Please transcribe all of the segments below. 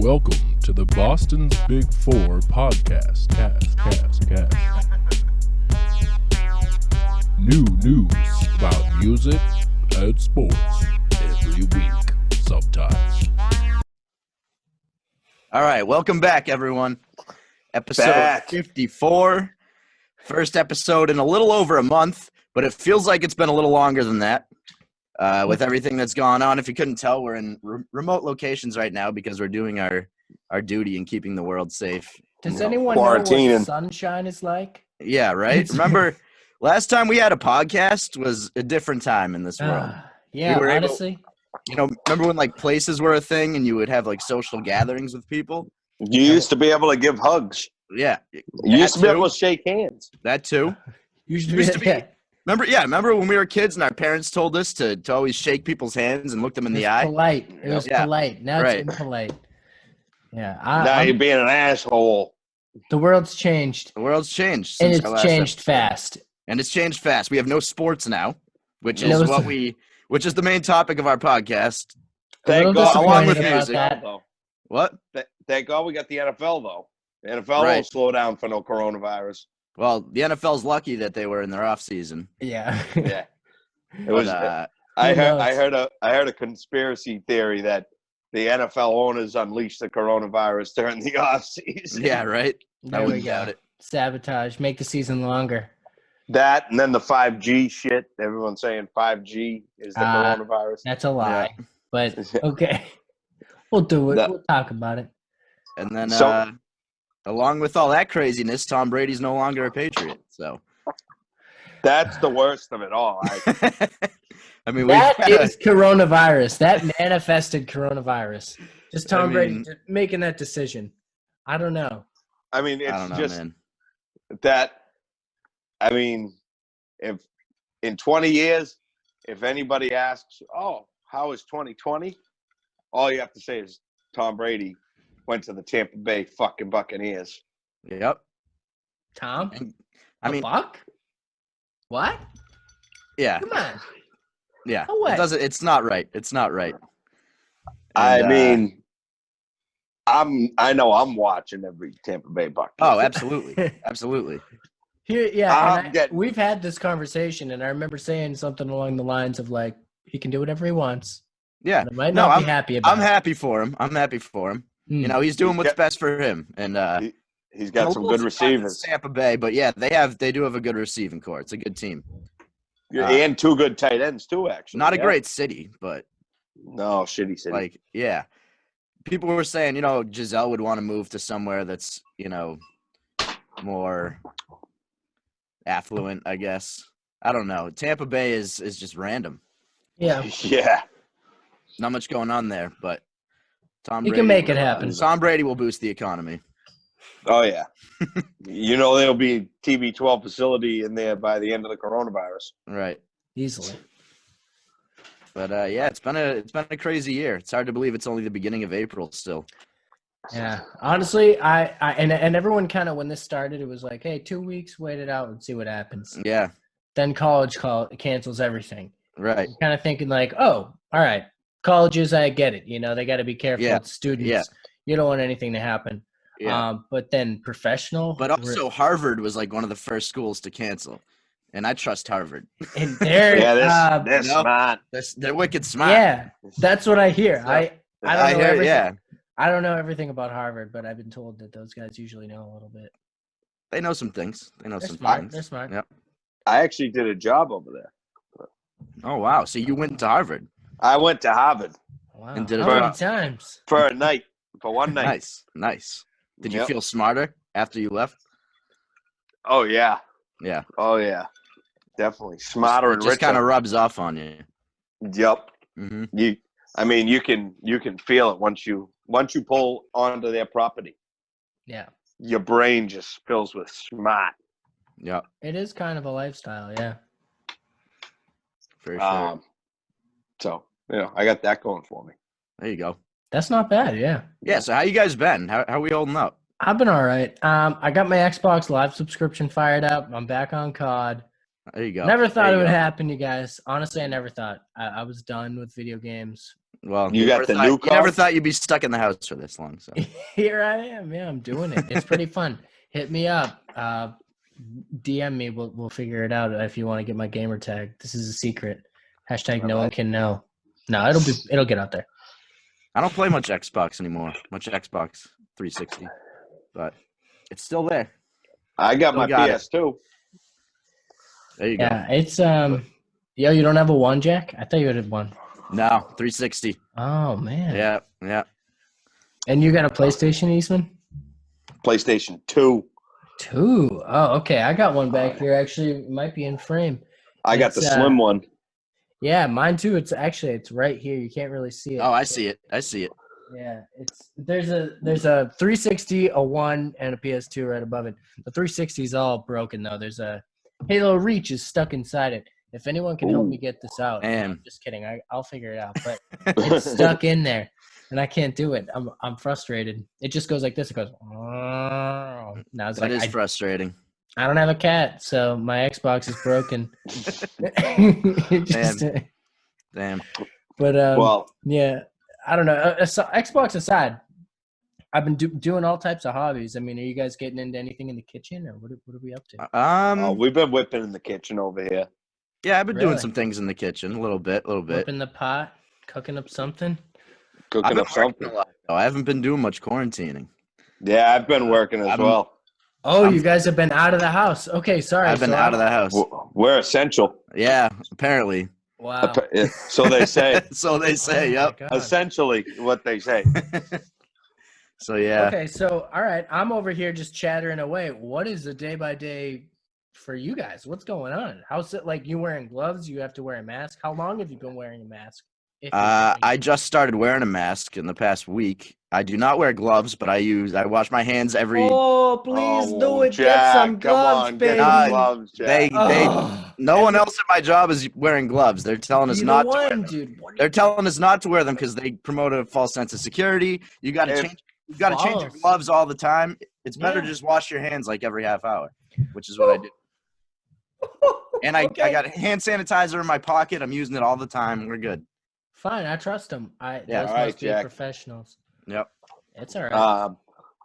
Welcome to the Boston's Big Four podcast. Cast. New news about music and sports every week, sometimes. All right, welcome back, everyone. Episode 54. First episode in a little over a month, but it feels like it's been a little longer than that. With everything that's gone on, if you couldn't tell, we're in remote locations right now because we're doing our duty and keeping the world safe. Does anyone know what sunshine is like? Yeah, right? Remember, last time we had a podcast was a different time in this world. Yeah, honestly. Remember when, like, places were a thing and you would have, like, social gatherings with people? You used to be able to give hugs. Yeah. You used to be able to shake hands. That, too. Used to be. Remember when we were kids and our parents told us to always shake people's hands and look them in the eye? It was polite. Now it's impolite. Yeah. Now you're being an asshole. The world's changed. The world's changed. And it's changed fast. We have no sports now, which is the main topic of our podcast. Thank God. Along with music. What? Thank God we got the NFL, though. The NFL won't slow down for no coronavirus. Well, the NFL's lucky that they were in their off season. Yeah. Yeah. It was. I heard a conspiracy theory that the NFL owners unleashed the coronavirus during the off season. Yeah, right. I wouldn't doubt it. Sabotage, make the season longer. That and then the 5G shit. Everyone's saying 5G is the coronavirus. That's a lie. Yeah. But okay, we'll do it. We'll talk about it. And then, along with all that craziness, Tom Brady's no longer a Patriot. So that's the worst of it all. I mean, that is coronavirus. That manifested coronavirus. Just Tom Brady making that decision. I don't know. I mean, if in 20 years, if anybody asks, "Oh, how is 2020?" all you have to say is Tom Brady went to the Tampa Bay fucking Buccaneers. Yep. Tom? Buck? What? Yeah. Come on. Yeah. No way. It's not right. It's not right. And, I know I'm watching every Tampa Bay Buccaneers. Oh, absolutely. Absolutely. We've had this conversation, and I remember saying something along the lines of, like, he can do whatever he wants. Yeah. I might not be happy about it. I'm happy for him. You know, he's doing what's best for him, and he's got some good receivers. Tampa Bay, but yeah, they do have a good receiving core. It's a good team, and two good tight ends too. Actually, not a great city, but no shitty city. Like, yeah, people were saying, Giselle would want to move to somewhere that's more affluent. I guess I don't know. Tampa Bay is just random. Yeah, yeah, not much going on there, but. He can make it happen. Tom Brady will boost the economy. Oh, yeah. There'll be a TB12 facility in there by the end of the coronavirus. Right. Easily. But, it's been a crazy year. It's hard to believe it's only the beginning of April still. Yeah. Honestly, and everyone kind of, when this started, it was like, hey, 2 weeks, wait it out and see what happens. Yeah. Then college cancels everything. Right. You're kind of thinking like, oh, all right. Colleges, I get it. They got to be careful with students. Yeah. You don't want anything to happen. Yeah. But then professional. But also Harvard was like one of the first schools to cancel. And I trust Harvard. And they're smart. They're wicked smart. Yeah, that's what I hear. So, I don't know everything. Yeah. I don't know everything about Harvard, but I've been told that those guys usually know a little bit. They know some things. They're smart. Yep. I actually did a job over there. Oh, wow. So you went to Harvard. I went to Harvard. Wow. And did it How many times? For one night. Nice. Did you feel smarter after you left? Oh, yeah. Yeah. Oh, yeah. Definitely. Smarter and richer. Just kind of rubs off on you. Yep. Mm-hmm. You can feel it once you pull onto their property. Yeah. Your brain just fills with smart. Yeah. It is kind of a lifestyle, yeah. For sure. So, I got that going for me. There you go. That's not bad, yeah. Yeah, so how you guys been? How are we holding up? I've been all right. I got my Xbox Live subscription fired up. I'm back on COD. There you go. Never thought it would happen, you guys. Honestly, I never thought. I was done with video games. Well, You got the new You never car? thought you'd be stuck in the house for this long. So Here I am. Yeah, I'm doing it. It's pretty fun. Hit me up. DM me. We'll figure it out if you want to get my gamer tag. This is a secret. Hashtag no one can know. No, it'll get out there. I don't play much Xbox anymore. Much Xbox 360, but it's still there. I got Still my got it. PS2. There you go. Yeah, it's Yo, you don't have a one, Jack? I thought you had one. No, 360. Oh man. Yeah. And you got a PlayStation, Eastman? PlayStation 2. 2. Oh, okay. I got one back here. Actually, it might be in frame. I got the slim one. Yeah, mine too. It's right here. You can't really see it. Oh, I see it. Yeah, there's a 360, a 1, and a PS2 right above it. The 360 is all broken though. There's a Halo Reach is stuck inside it. If anyone can help me get this out, I'm just kidding. I'll figure it out. But it's stuck in there, and I can't do it. I'm frustrated. It just goes like this. It goes. Now it's That is frustrating. I don't have a cat, so my Xbox is broken. Damn. But Well, yeah, I don't know. So Xbox aside, I've been doing all types of hobbies. I mean, are you guys getting into anything in the kitchen, or what are we up to? we've been whipping in the kitchen over here. Yeah, I've been doing some things in the kitchen, a little bit. Whipping the pot, cooking up something. Cooking up something. A lot, though. I haven't been doing much quarantining. Yeah, I've been working as well. Oh, you guys have been out of the house. Okay, sorry. I've been out of the house. We're essential. Yeah, apparently. Wow. So they say. So they say, yep. Essentially what they say. So, yeah. Okay, so, all right. I'm over here just chattering away. What is the day-by-day for you guys? What's going on? How's it like you wearing gloves? You have to wear a mask? How long have you been wearing a mask? I just started wearing a mask in the past week. I do not wear gloves, but I wash my hands every. Oh, please do it. Jack, get some gloves, on, baby. get gloves, Jack. No one else at my job is wearing gloves. They're telling us not to wear them. Dude. They're telling us not to wear them because they promote a false sense of security. You got to change. You got to change your gloves all the time. It's better to just wash your hands like every half hour, which is what I do. And I got hand sanitizer in my pocket. I'm using it all the time. We're good. Fine, I trust them. Those must be Jack. Professionals. Yep. It's all right.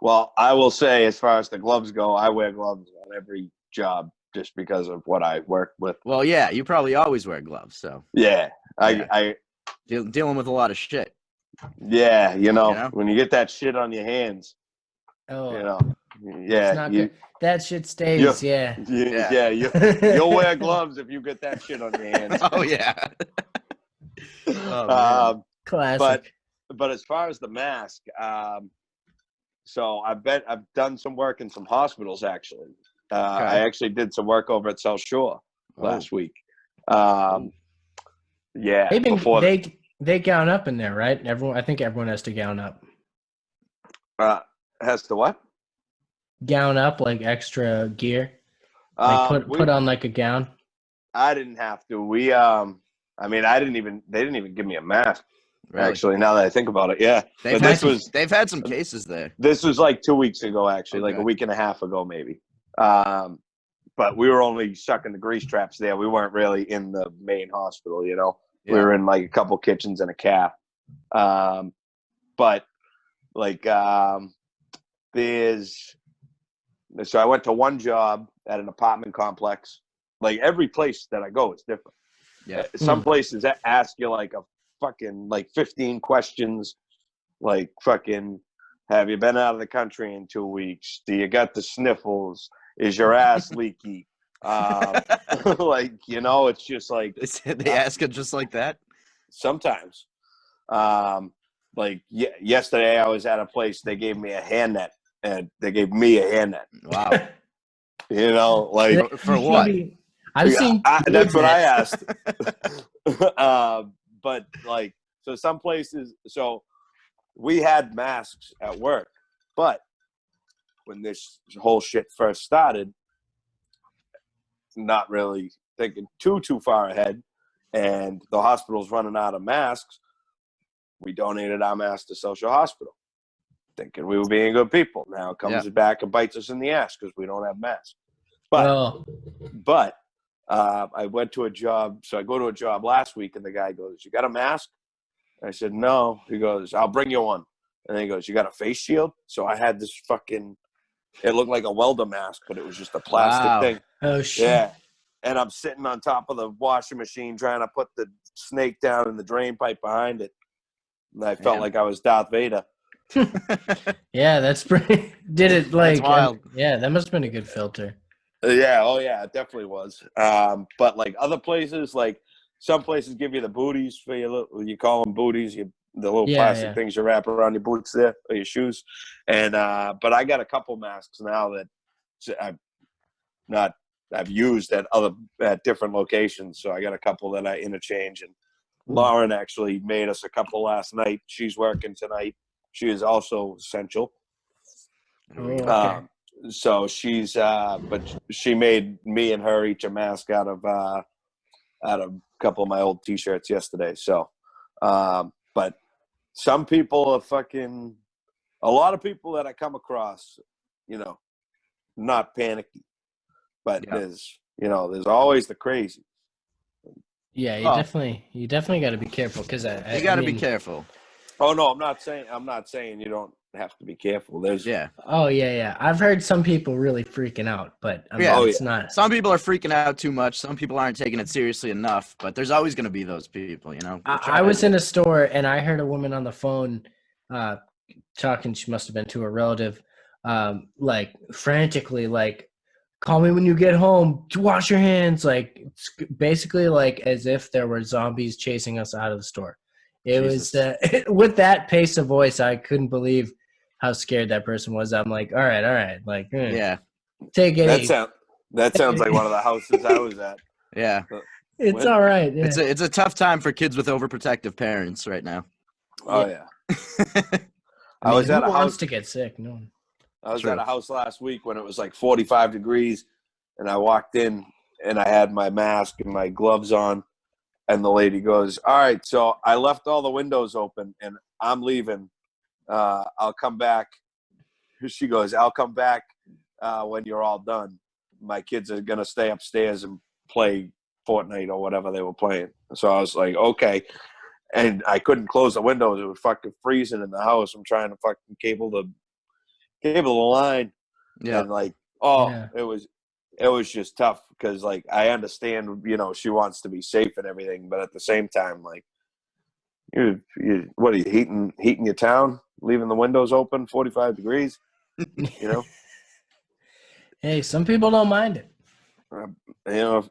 Well, I will say, as far as the gloves go, I wear gloves on every job just because of what I work with. Well, yeah, you probably always wear gloves, so. Yeah, I dealing with a lot of shit. Yeah, you know, when you get that shit on your hands. Oh. You know. Yeah. It's not good. That shit stays, yeah. You'll wear gloves if you get that shit on your hands. Oh yeah. Classic. But as far as the mask, so I've done some work in some hospitals actually. I actually did some work over at South Shore last week. Yeah. They gown up in there, right? I think everyone has to gown up. Has to what? Gown up, like extra gear. Like put on like a gown. I didn't have to. They didn't even give me a mask. Really? Actually, now that I think about it, yeah. They've had some cases there. This was like 2 weeks ago, actually, like a week and a half ago, maybe. But we were only sucking the grease traps there. We weren't really in the main hospital, you know. Yeah. We were in like a couple kitchens and a calf. But like so I went to one job at an apartment complex. Like every place that I go, it's different. Yeah. Some places that ask you like a fucking like 15 questions, like fucking, have you been out of the country in 2 weeks? Do you got the sniffles? Is your ass leaky? Like, you know, it's just like they ask it just like that. Sometimes. Like yesterday I was at a place, they gave me a hand net, and they gave me a hand net. Wow. You know, like for what? That's what I asked. But like, so some places, so we had masks at work, but when this whole shit first started, not really thinking too far ahead, and the hospital's running out of masks, we donated our masks to Social Hospital, thinking we were being good people. Now it comes back and bites us in the ass because we don't have masks. But I went to a job. So I go to a job last week, and the guy goes, "You got a mask?" I said, no. He goes, I'll bring you one. And then he goes, you got a face shield? So I had this fucking, it looked like a welder mask, but it was just a plastic thing. Oh, shit. Yeah. And I'm sitting on top of the washing machine trying to put the snake down in the drain pipe behind it. And I felt like I was Darth Vader. Yeah, that's pretty. Did it like? That's wild. Yeah, that must have been a good filter. Yeah, oh yeah, it definitely was. But like other places, like some places give you the booties for your little, you call them booties, the little plastic things you wrap around your boots there or your shoes. And but I got a couple masks now that I've used at different locations. So I got a couple that I interchange. And Lauren actually made us a couple last night. She's working tonight. She is also essential. Okay. So she's but she made me and her each a mask out of a couple of my old t-shirts yesterday. So but some people are a lot of people that I come across, not panicky, but there's always the crazy. Yeah, you definitely got to be careful because You got to be careful. Oh no, I'm not saying you don't have to be careful. Oh yeah. I've heard some people really freaking out, but I mean, it's not. Some people are freaking out too much. Some people aren't taking it seriously enough. But there's always going to be those people, I was in a store and I heard a woman on the phone talking. She must have been to a relative, like frantically, like, "Call me when you get home. Wash your hands." Like, it's basically like as if there were zombies chasing us out of the store. It was with that pace of voice, I couldn't believe how scared that person was. I'm like, all right, like, take it easy. That sounds like one of the houses I was at. Yeah, it's all right. Yeah. It's a tough time for kids with overprotective parents right now. Oh yeah. I was at a house. Wants to get sick? No. I was at a house last week when it was like 45 degrees, and I walked in and I had my mask and my gloves on. And the lady goes, all right, so I left all the windows open and I'm leaving. I'll come back. She goes, I'll come back when you're all done. My kids are going to stay upstairs and play Fortnite or whatever they were playing. So I was like, okay. And I couldn't close the windows. It was fucking freezing in the house. I'm trying to fucking cable the line. Yeah. And like, it was just tough because, like, I understand, she wants to be safe and everything, but at the same time, like, what are you heating your town, leaving the windows open, 45 degrees, Hey, some people don't mind it.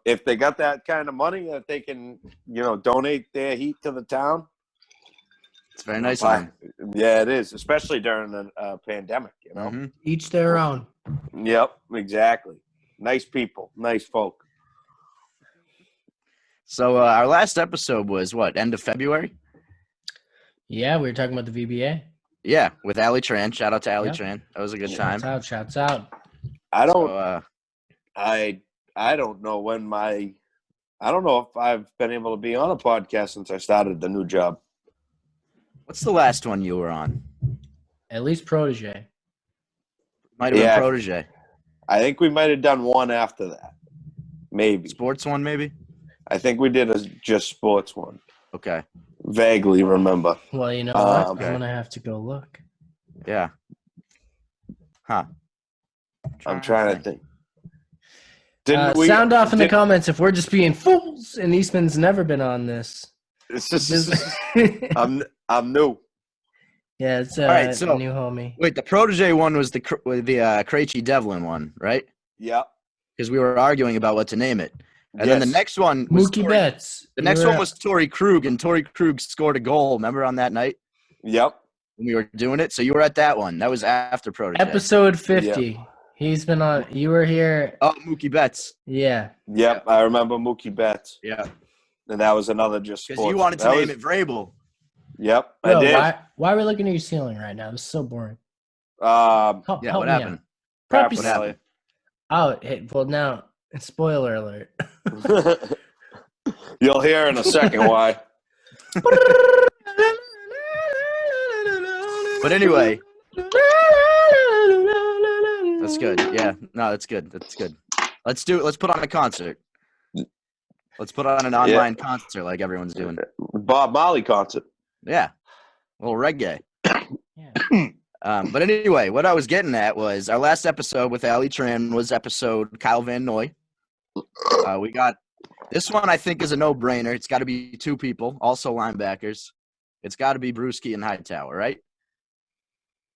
If they got that kind of money that they can, donate their heat to the town. It's very nice. Yeah, it is, especially during a pandemic, Mm-hmm. Each their own. Yep, exactly. Nice people, nice folk. So our last episode was end of February? Yeah, we were talking about the VBA. Yeah, with Ali Tran. Shout out to Ali Tran. That was a good time. Shouts out. I don't know I don't know if I've been able to be on a podcast since I started the new job. What's the last one you were on? At least Protege. Might have been Protege. I think we might have done one after that. Maybe. Sports one, maybe? I think we did just sports one. Okay. Vaguely remember. Well, you know what? I'm going to have to go look. Yeah. Huh. I'm trying to think. Sound off in the comments if we're just being fools and Eastman's never been on this. It's just I'm new. Yeah, it's all right, so, new homie. Wait, the Protege one was the Krejci Devlin one, right? Yeah. Because we were arguing about what to name it. And then the next one was Mookie Betts. The next one was Torrey Krug, and Torrey Krug scored a goal. Remember on that night? Yep. When we were doing it? So you were at that one. That was after Protege. Episode 50. Yep. He's been on – you were here. Oh, Mookie Betts. Yeah. Yep, I remember Mookie Betts. Yeah. And that was another just sports. Because you wanted to name it Vrabel. Yep, I did. Why are we looking at your ceiling right now? This is so boring. Help what happened? What happened? Oh, hey, well, now, spoiler alert. You'll hear in a second why. But anyway. That's good. Yeah. No, that's good. That's good. Let's put on a concert. Let's put on an online concert like everyone's doing. Bob Marley concert. Yeah, a little reggae. Yeah. But anyway, what I was getting at was our last episode with Ali Tran was episode Kyle Van Noy. We got this one. I think is a no-brainer. It's got to be two people, also linebackers. It's got to be Bruschi and Hightower, right?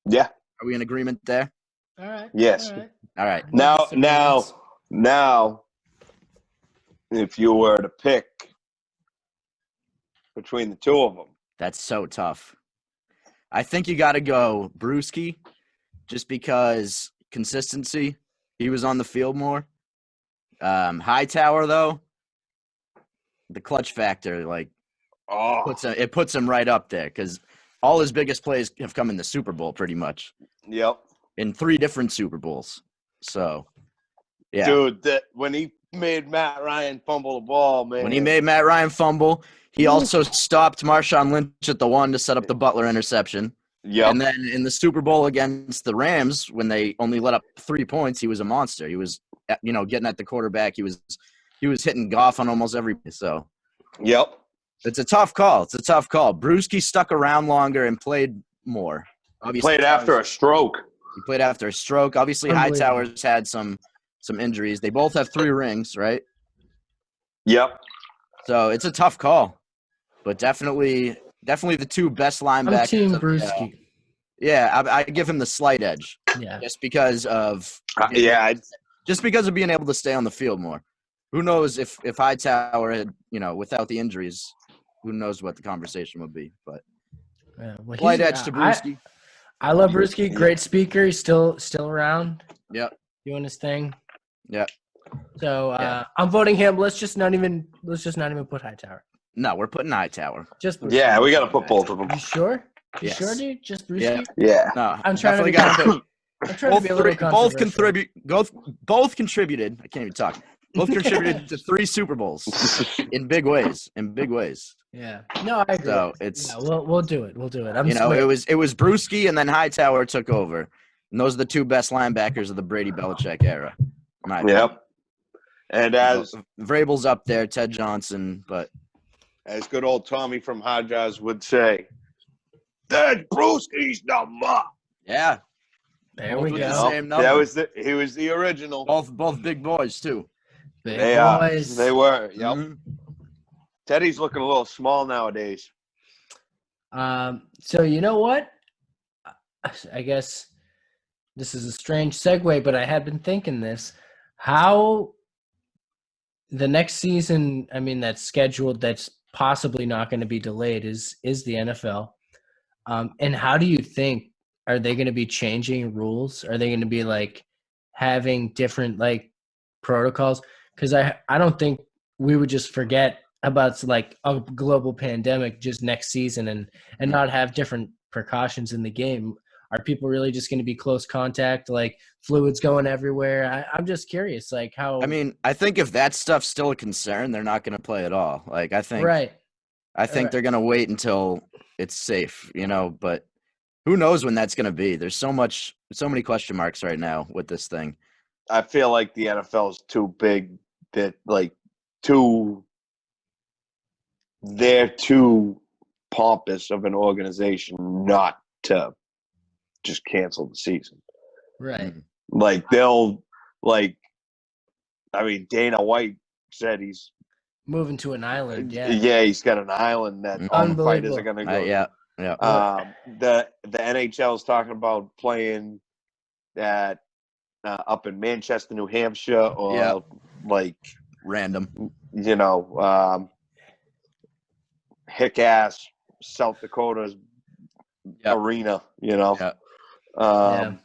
Yeah. Are we in agreement there? All right. Yes. All right. No disagreements. Now, if you were to pick between the two of them, That's so tough. I think you got to go Bruschi, just because consistency. He was on the field more. Hightower, though, the clutch factor, like, it puts him right up there because all his biggest plays have come in the Super Bowl, pretty much. Yep. In 3 different Super Bowls. So, yeah. Dude, when he made Matt Ryan fumble the ball, man. When he made Matt Ryan fumble, he also stopped Marshawn Lynch at the 1 to set up the Butler interception. Yep. And then in the Super Bowl against the Rams, when they only let up 3 points, he was a monster. He was, getting at the quarterback. He was hitting Goff on almost every. So, yep. it's a tough call. Bruschi stuck around longer and played more. Obviously, Played after a stroke. He played after a stroke. Obviously, Hightower's had some injuries. They both have 3 rings, right? Yep. So it's a tough call, but definitely the 2 best linebackers. I'm Team Bruschi. Yeah, I give him the slight edge. Yeah. Just because of being able to stay on the field more. Who knows if Hightower had, without the injuries, who knows what the conversation would be. But slight edge to Bruschi. I love Bruschi. Great speaker. He's still around. Yep. Doing his thing. Yep. So I'm voting him. Let's just not even put Hightower. No, we're putting Hightower. Just Bruschi. Yeah, we got to put both of them. You sure? You Yes. sure, dude? Just Bruschi? Yeah. No, I'm trying to be put I'm trying to be a little both contributed. I can't even talk. Both contributed to 3 Super Bowls in big ways. Yeah. No, I agree. So it's we'll do it. We'll do it. it was Bruschi and then Hightower took over. And those are the 2 best linebackers of the Brady Belichick era. Yep. And as Vrabel's up there, Ted Johnson, but as good old Tommy from Hodges would say, that's Bruschi's number. Yeah. There we With go. the same number. He was the original. Both big boys too. Big They boys. They were. Yep. Mm-hmm. Teddy's looking a little small nowadays. So you know what? I guess this is a strange segue, but I had been thinking this. How the next season, that's scheduled, that's possibly not going to be delayed, is the NFL. And how do you think, are they going to be changing rules? Are they going to be like having different like protocols? Because I don't think we would just forget about like a global pandemic just next season and not have different precautions in the game. Are people really just going to be close contact, like fluids going everywhere? I'm just curious, like how. I think if that stuff's still a concern, they're not going to play at all. Like I think they're going to wait until it's safe, but who knows when that's going to be? There's so many question marks right now with this thing. I feel like the NFL is too big that they're too pompous of an organization not to just cancel the season. Right. Like Dana White said he's moving to an island. Yeah. Yeah, he's got an island that all the fighters are going to go. Yeah. The NHL is talking about playing at up in Manchester, New Hampshire, or like random, hick-ass South Dakota's arena, and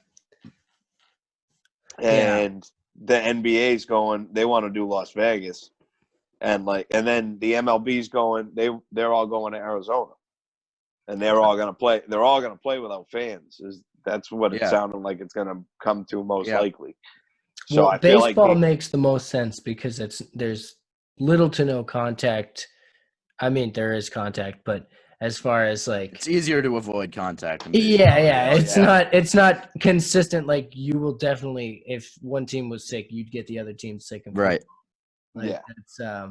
the NBA's going, they want to do Las Vegas, and then the MLB's going, they're all going to Arizona, and they're all going to play. They're all going to play without fans. That's what it sounded like it's going to come to most likely. So I feel like baseball makes the most sense because there's little to no contact. There is contact, but as far as like, it's easier to avoid contact. It's not consistent. Like you will definitely, if one team was sick, you'd get the other team sick. Right. It's I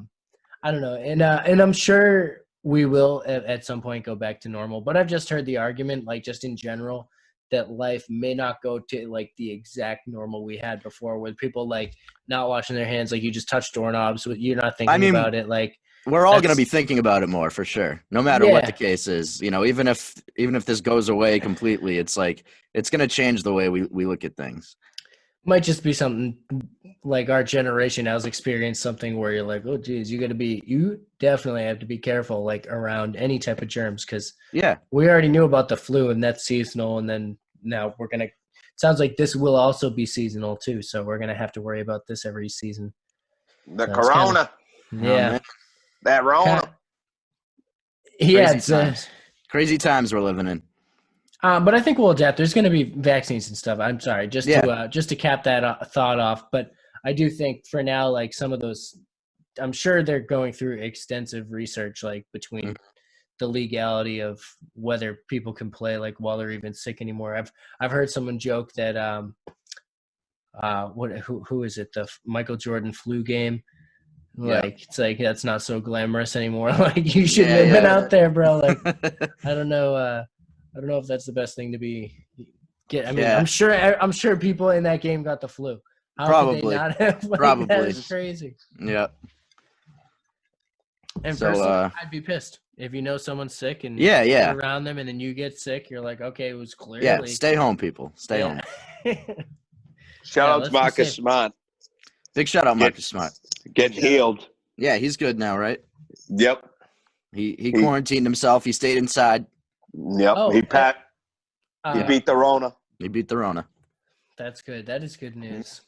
don't know, and I'm sure we will at some point go back to normal. But I've just heard the argument, like just in general, that life may not go to like the exact normal we had before, with people like not washing their hands, like you just touch doorknobs, you're not thinking about it. Like we're all going to be thinking about it more for sure, no matter what the case is. You know, even if this goes away completely, it's like it's going to change the way we look at things. Might just be something like our generation has experienced something where you're like, oh geez, you definitely have to be careful like around any type of germs, because we already knew about the flu and that's seasonal, and then now sounds like this will also be seasonal too, so we're gonna have to worry about this every season. The corona. That Rona. Crazy times we're living in. But I think we'll adapt. There's going to be vaccines and stuff. I'm sorry, just to cap that thought off. But I do think for now, like some of those, I'm sure they're going through extensive research, like between the legality of whether people can play like while they're even sick anymore. I've heard someone joke that who is it, the Michael Jordan flu game? Like it's like that's not so glamorous anymore. Like you shouldn't have been out there, bro. Like I don't know if that's the best thing to be. I'm sure people in that game got the flu. How could they not have? Like, that is crazy. Yeah. And personally, I'd be pissed if you know someone's sick and you're around them, and then you get sick. You're like, okay, it was clearly. Stay home, people. Stay home. Shout out to Marcus Smart. Big shout out, Marcus Smart. Getting healed. Yeah, he's good now, right? Yep. He quarantined himself. He stayed inside. Yep. He beat the Rona. He beat the Rona. That's good. That is good news.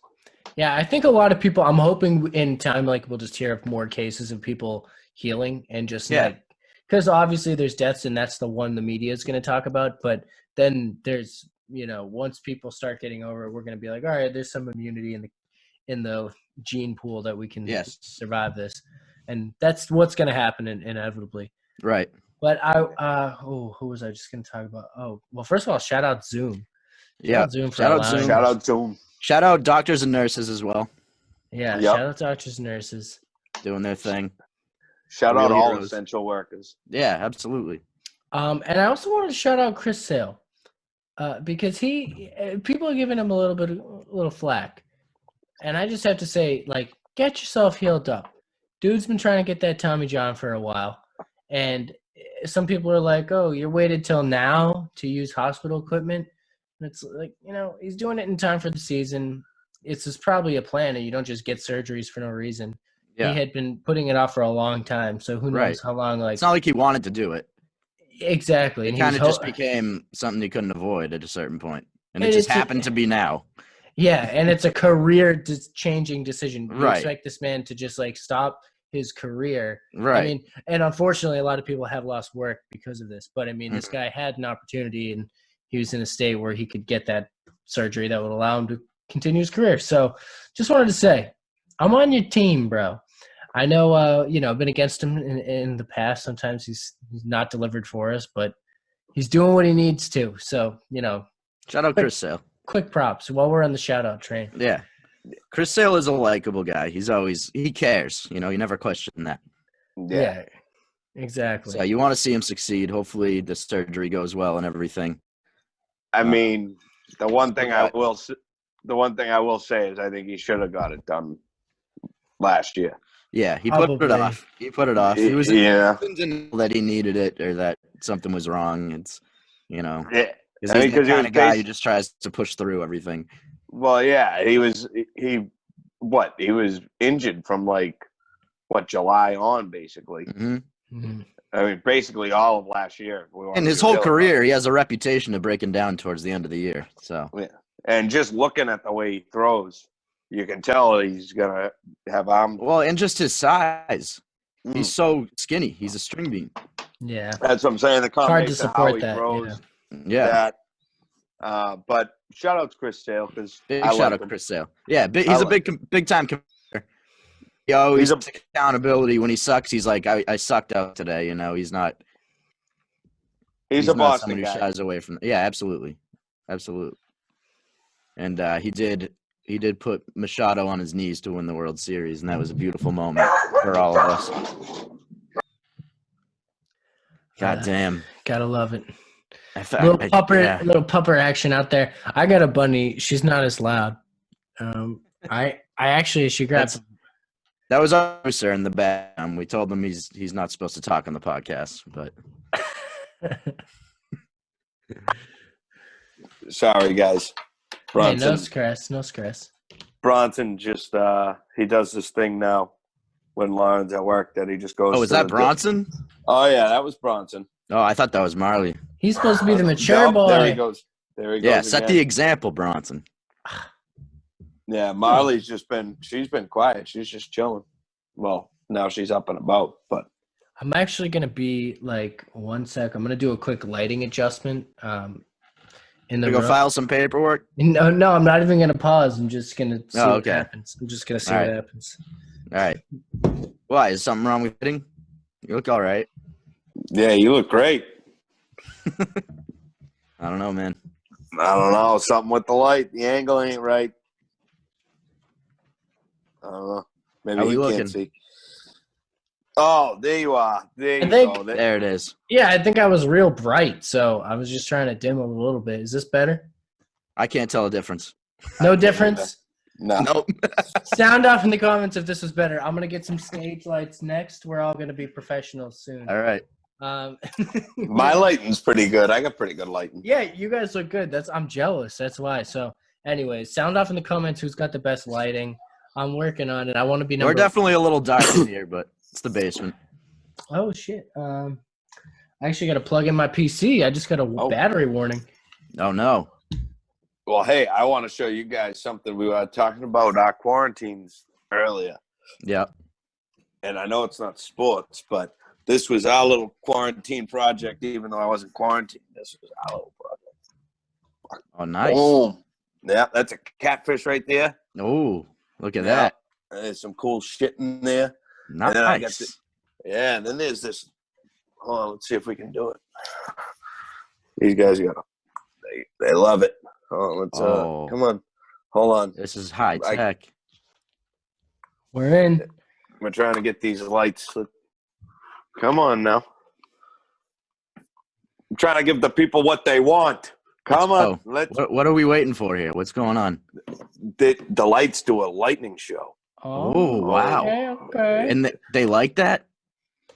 Yeah, I think a lot of people, I'm hoping in time, like we'll just hear of more cases of people healing and just like, because obviously there's deaths and that's the one the media is going to talk about. But then there's, once people start getting over it, we're going to be like, all right, there's some immunity in the gene pool that we can survive this. And that's what's going to happen inevitably. Right. But who was I just going to talk about? Oh, well, first of all, shout out Zoom. Shout out Zoom. Shout out doctors and nurses as well. Yeah, shout out doctors and nurses. Doing their thing. Shout out all essential workers. Yeah, absolutely. And I also wanted to shout out Chris Sale. Because people are giving him a little flack. And I just have to say, like, get yourself healed up. Dude's been trying to get that Tommy John for a while. And some people are like, oh, you waited till now to use hospital equipment. And it's like, he's doing it in time for the season. It's just probably a plan, and you don't just get surgeries for no reason. Yeah. He had been putting it off for a long time, so who knows how long. Like, it's not like he wanted to do it. Exactly. It kind of just became something he couldn't avoid at a certain point. And it just happened to be now. Yeah, and it's a career-changing decision. You expect this man to just, like, stop his career. Right. I mean, and unfortunately, a lot of people have lost work because of this. But, I mean, this guy had an opportunity, and he was in a state where he could get that surgery that would allow him to continue his career. So just wanted to say, I'm on your team, bro. I know, I've been against him in the past. Sometimes he's not delivered for us, but he's doing what he needs to. So, shout out Chris Sale. Quick props while we're on the shout out train. Yeah. Chris Sale is a likable guy. He cares. You never question that. Yeah, exactly. So you want to see him succeed. Hopefully the surgery goes well and everything. I mean, the one thing I will say is I think he should have got it done last year. Yeah, he put it off. He didn't know that he needed it or that something was wrong. It's because he's the kind of guy who just tries to push through everything. Well, yeah, he was injured from July on, basically. Mm-hmm. Mm-hmm. I mean, basically all of last year. And his whole career, he has a reputation of breaking down towards the end of the year. So yeah, and just looking at the way he throws, you can tell he's gonna have arms. Well, and just his size, he's so skinny. He's a string bean. Yeah, that's what I'm saying. The hard to support that. Throws, yeah. But shout out to Chris Sale because shout out to Chris Sale. Yeah, he's a big time competitor. He always takes accountability. When he sucks, he's like, I sucked out today. He's not. He's a Boston guy. Who shies away from. Yeah, absolutely. And he did put Machado on his knees to win the World Series, and that was a beautiful moment for all of us. God damn. Gotta love it. Little Little pupper action out there. I got a bunny. She's not as loud. I actually she grabbed. That was our producer in the back. We told him he's not supposed to talk on the podcast, but Sorry, guys. Hey, no stress. Bronson just he does this thing now when Lauren's at work that he just goes. Oh, is that Bronson? Oh yeah, that was Bronson. Oh, I thought that was Marley. He's supposed to be the mature boy. There he goes. Yeah, set the example, Bronson. Yeah, Marley's she's been quiet. She's just chilling. Well, now she's up and about, but I'm actually gonna be like 1 sec. I'm gonna do a quick lighting adjustment. In the go file some paperwork. No, I'm not even gonna pause. I'm just gonna see what okay. happens. I'm just gonna see what happens. All right. Why? Is something wrong with fitting? You look all right. Yeah, you look great. I don't know, man. I don't know. Something with the light. The angle ain't right. I don't know. Maybe you can't see. Oh, there you are. There you go. There it is. Yeah, I think I was real bright, so I was just trying to dim it a little bit. Is this better? I can't tell the difference. No difference? No. Nope. Sound off in the comments if this was better. I'm going to get some stage lights next. We're all going to be professionals soon. All right. My lighting's pretty good. I got pretty good lighting. Yeah, you guys look good. I'm jealous. That's why. So, anyways, sound off in the comments who's got the best lighting. I'm working on it. I want to be number. We're definitely a little dark in here, but it's the basement. Oh shit! I actually got to plug in my PC. I just got a battery warning. Oh no. Well, hey, I want to show you guys something. We were talking about our quarantines earlier. Yeah. And I know it's not sports, but this was our little quarantine project. Even though I wasn't quarantined, this was our little project. Oh, nice. Boom. Yeah, that's a catfish right there. Oh. Look at that. There's some cool shit in there. Nice. And then there's this. Hold on, let's see if we can do it. These guys they love it. Come on. Hold on. This is high tech. We're in. We're trying to get these lights. Come on now. I'm trying to give the people what they want. Come on. What are we waiting for here? What's going on? The lights do a lightning show. Oh, wow. Okay. And they like that?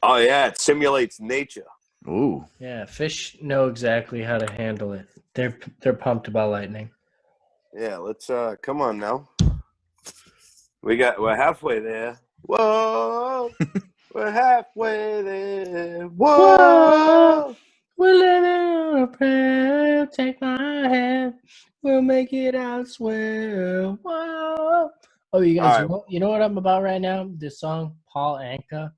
Oh, yeah. It simulates nature. Ooh. Yeah, fish know exactly how to handle it. They're pumped about lightning. Yeah, let's come on now. We're halfway there. Whoa. We're halfway there. Whoa. We're living on a prayer. Take my hand. We'll make it, I swear. Whoa. Oh, you guys, you know what I'm about right now? This song, Paul Anka.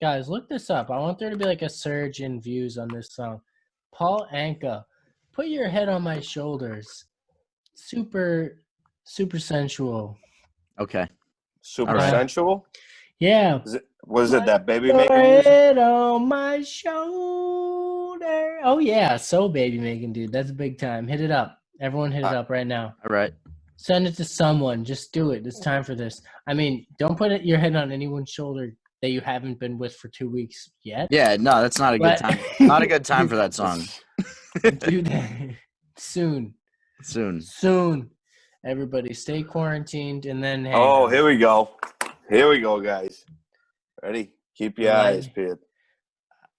Guys, look this up. I want there to be like a surge in views on this song. Paul Anka, put your head on my shoulders. Super sensual. Okay. Super sensual? Yeah. Was it that baby making music? Head on my shoulder. Oh, yeah. So baby making, dude. That's big time. Hit it up. Everyone hit it up right now. All right. Send it to someone. Just do it. It's time for this. I mean, don't put your head on anyone's shoulder that you haven't been with for 2 weeks yet. Yeah, no, that's not a good time. Not a good time for that song. Do that soon. Everybody stay quarantined and then hang out. Here we go. Here we go, guys. Ready? Keep your eyes peeled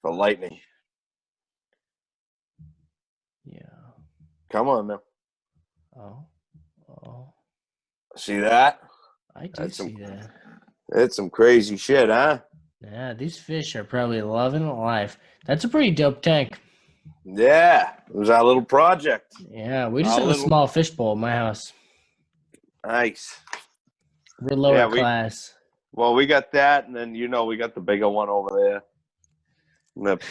for lightning. Yeah. Come on now. Oh. See that? I do see that. That's some crazy shit, huh? Yeah, these fish are probably loving life. That's a pretty dope tank. Yeah, it was our little project. Yeah, we just have a small fish bowl at my house. Nice. We're lower class. Well, we got that, and then we got the bigger one over there.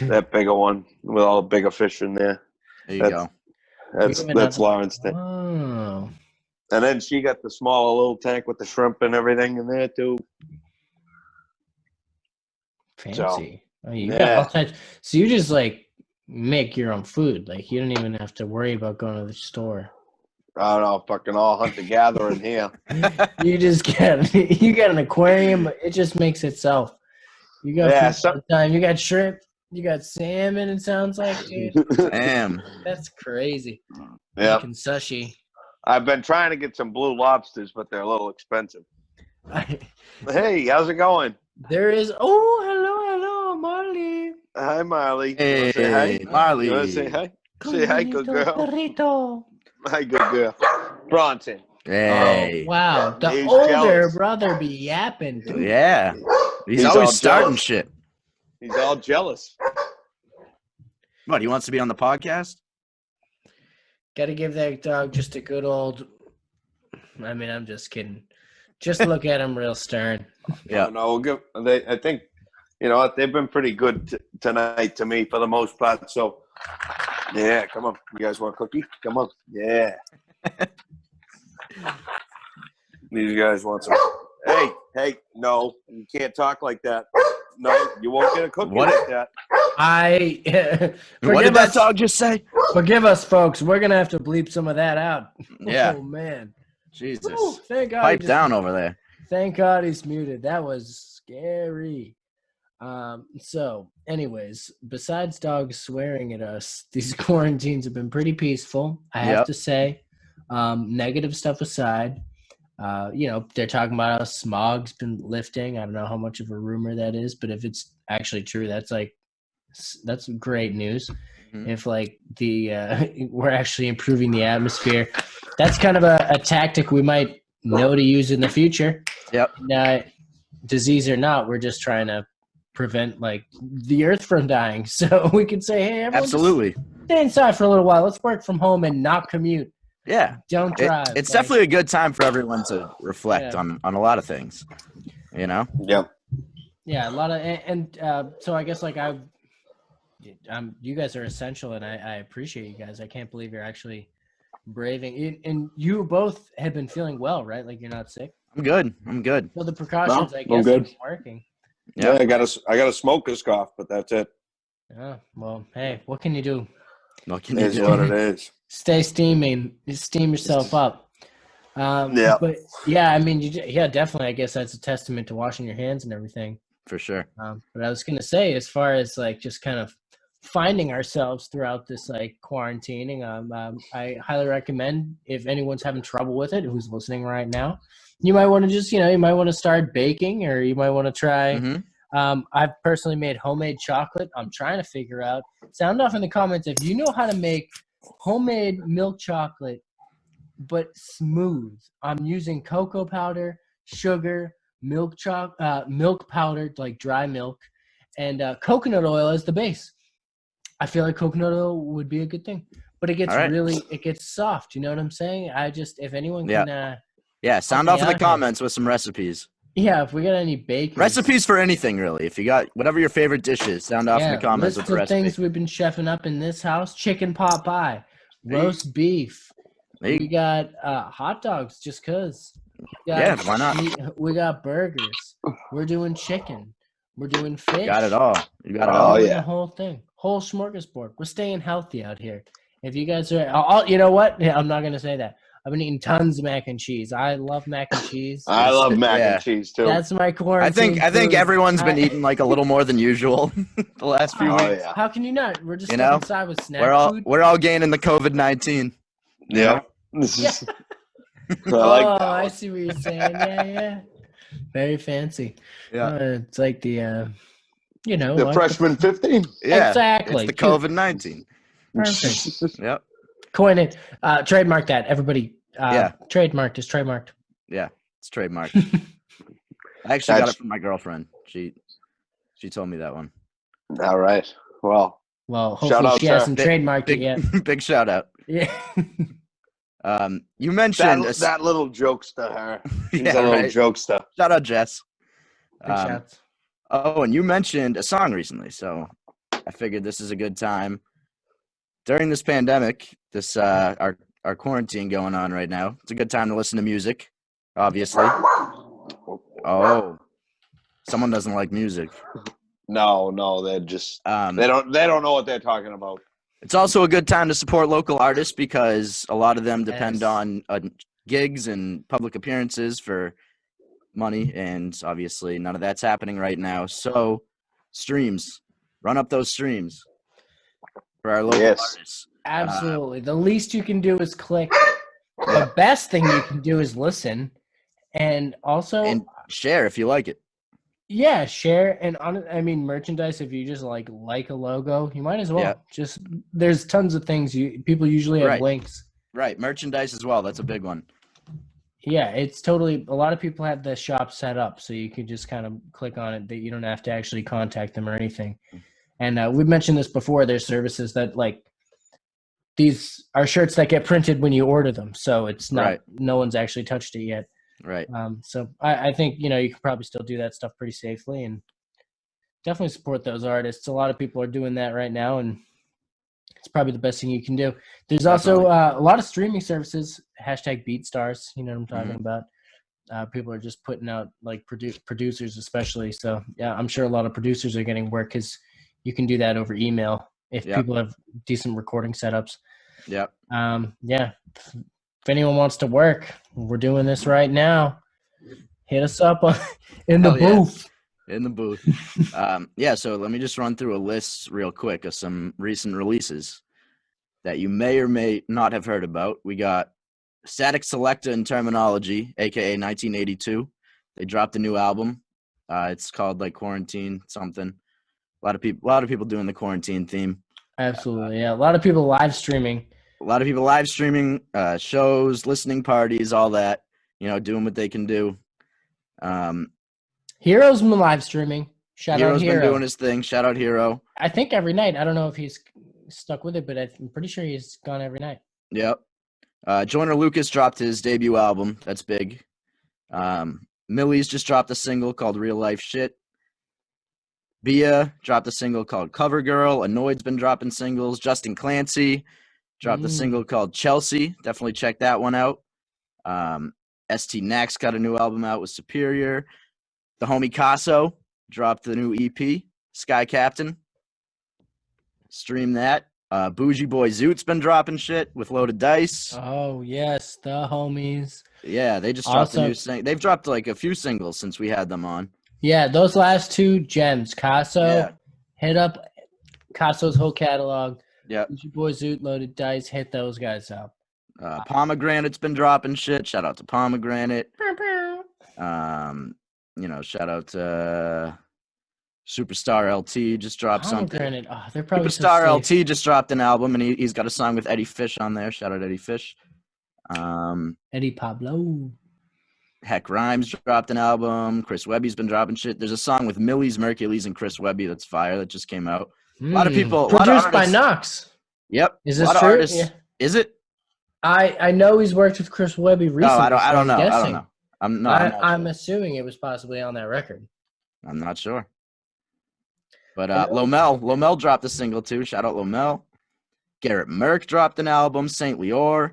That bigger one with all the bigger fish in there. There you go. That's Lauren's thing. Oh. And then she got the smaller little tank with the shrimp and everything in there too. Fancy. Got all types. So you just like make your own food. Like you don't even have to worry about going to the store. I don't know, fucking all hunter gatherer in here. You got an aquarium. It just makes itself. You got fish all the time. You got shrimp. You got salmon, it sounds like, dude. Damn. That's crazy. Yeah. Making sushi. I've been trying to get some blue lobsters, but they're a little expensive. Hey, how's it going? There is. Oh, hello, Marley. Hi, Marley. Hey, you want to say hi? Marley. You want to say hi? Say hi, good girl. Perrito. Hi, good girl. Bronson. Hey. Oh, wow. The He's older jealous. brother be yapping, dude. Yeah. He's He's always all starting jealous. shit. He's all jealous. What, he wants to be on the podcast? Got to give that dog just a good old. I mean, I'm just kidding. Just look at him real stern. Yeah. No, we'll give. I think, they've been pretty good tonight to me for the most part. So, yeah, come on. You guys want a cookie? Come on. Yeah. These guys want some. Hey, no, you can't talk like that. No, you won't get a cookie like that. What did that dog just say? Forgive us, folks. We're gonna have to bleep some of that out. Yeah. Oh man. Jesus. Ooh, thank God. Pipe down over there. Thank God he's muted. That was scary. So, anyways, besides dogs swearing at us, these quarantines have been pretty peaceful. I have to say, negative stuff aside. They're talking about how smog's been lifting. I don't know how much of a rumor that is, but if it's actually true, that's great news. Mm-hmm. If we're actually improving the atmosphere, that's kind of a tactic we might know to use in the future. Yep. Disease or not, we're just trying to prevent the earth from dying. So we could say, hey, everyone, absolutely, just stay inside for a little while. Let's work from home and not commute. Yeah. Don't drive. It's definitely a good time for everyone to reflect on a lot of things, Yeah. Yeah, a lot of so I guess you guys are essential, and I appreciate you guys. I can't believe you're actually braving it, and you both have been feeling well, right? Like you're not sick. I'm good. So the precautions, I guess, I'm good. are working. Yeah, I got a smoker's cough, but that's it. Yeah. Well, hey, what can you do? What can you Is do? what it is. Stay steaming. Steam yourself up. Yeah. But yeah, I mean, definitely. I guess that's a testament to washing your hands and everything. For sure. But I was gonna say, as far as just kind of finding ourselves throughout this quarantining, I highly recommend, if anyone's having trouble with it, who's listening right now, you might want to just you might want to start baking, or you might want to try. Mm-hmm. I've personally made homemade chocolate. I'm trying to figure out. Sound off in the comments if you know how to make homemade milk chocolate, but smooth. I'm using cocoa powder, sugar, milk powder, like dry milk, and coconut oil as the base. I feel like coconut oil would be a good thing, but it gets it gets soft. You know what I'm saying? If anyone can, sound off in the comments with some recipes. Yeah, if we got any bakers. Recipes for anything, really. If you got whatever your favorite dish is, sound off in the comments with the recipe. Things we've been chefing up in this house: chicken pot pie, roast beef. We got hot dogs, just cause. Why not? We got burgers. We're doing chicken. We're doing fish. Got it all. You got it Oh, all. yeah. The whole thing. Whole smorgasbord. We're staying healthy out here. If you guys are, you know what? Yeah, I'm not gonna say that. I've been eating tons of mac and cheese. I love mac and cheese. I love mac and cheese too. That's my quarantine. I think everyone's been eating a little more than usual the last few weeks. Yeah. How can you not? We're just stuck inside with snack food. We're all gaining the COVID-19. Yeah. Yeah. I like that. I see what you're saying. Yeah. Very fancy. Yeah. It's like the the freshman 15. Yeah. Exactly. It's the COVID-19. Perfect. Yep. Coin it. Trademark that. Everybody. Trademarked is trademarked. Yeah, it's trademarked. I actually got it from my girlfriend. She told me that one. All right. Well, hopefully she hasn't trademarked it yet. Big shout out. Yeah. You mentioned that little jokester, her. She's a little jokester. Shout out, Jess. Big shouts. Oh, and you mentioned a song recently, so I figured this is a good time. During this pandemic, our quarantine going on right now, it's a good time to listen to music, obviously. Oh, someone doesn't like music. No, they're just they don't know what they're talking about. It's also a good time to support local artists because a lot of them depend on gigs and public appearances for money, and obviously none of that's happening right now. So streams, Run up those streams for our local Yes. artists. Absolutely. The least you can do is click. Yeah. The best thing you can do is listen, and also And share if you like it. yeah, share. And I mean, merchandise. If you just like a logo, you might as well. Yeah. Just there's tons of things. People usually have Right. links. Right. Merchandise as well. That's a big one. Yeah, it's totally. A lot of people have the shop set up, so you can just kind of click on it. That you don't have to actually contact them or anything. And we've mentioned this before. There's services that like these are shirts that get printed when you order them, so it's not Right. no one's actually touched it yet. Right. So I think you can probably still do that stuff pretty safely and definitely support those artists. A lot of people are doing that right now, and it's probably the best thing you can do. There's also a lot of streaming services. Hashtag BeatStars. You know what I'm talking about. People are just putting out like producers, especially. So yeah, I'm sure a lot of producers are getting work because you can do that over email if people have decent recording setups. Yep. Yeah. If anyone wants to work, we're doing this right now. Hit us up in the booth. In the booth. So let me just run through a list real quick of some recent releases that you may or may not have heard about. We got Static Selecta and Terminology, aka 1982. They dropped a new album. It's called like Quarantine something. A lot of people doing the quarantine theme. Absolutely, yeah. A lot of people live streaming. A lot of people live streaming shows, listening parties, all that. Doing what they can do. Hero's been live streaming. Shout out Hero. Hero's been doing his thing. Shout out Hero. I think every night. I don't know if he's stuck with it, but I'm pretty sure he's gone every night. Yep. Joyner Lucas dropped his debut album. That's big. Millie's just dropped a single called Real Life Shit. Bia dropped a single called Cover Girl. Annoyed's been dropping singles. Justin Clancy dropped a single called Chelsea. Definitely check that one out. ST Nax got a new album out with Superior. The homie Casso dropped the new EP, Sky Captain. Stream that. Bougie Boy Zoot's been dropping shit with Loaded Dice. Oh, yes, the homies. Yeah, they just dropped a new single. They've dropped like a few singles since we had them on. Yeah, those last two gems. Casso, hit up Casso's whole catalog. Yeah. Bougie Boy Zoot, Loaded Dice, hit those guys up. Pomegranate's been dropping shit. Shout out to Pomegranate. Shout out to Superstar LT just dropped something. Oh, they're probably Superstar LT just dropped an album, and he's got a song with Eddie Fish on there. Shout out Eddie Fish. Eddie Pablo. Heck Rhymes dropped an album. Chris Webby's been dropping shit. There's a song with Millie's, Mercules, and Chris Webby that's fire that just came out. A lot of people. Produced by Knox. Yep. Is this true? Yeah. Is it? I know he's worked with Chris Webby recently. No, I don't know. I don't know. I'm assuming it was possibly on that record. I'm not sure. But Lomel dropped a single too. Shout out Lomel. Garrett Merck dropped an album. Saint Leor,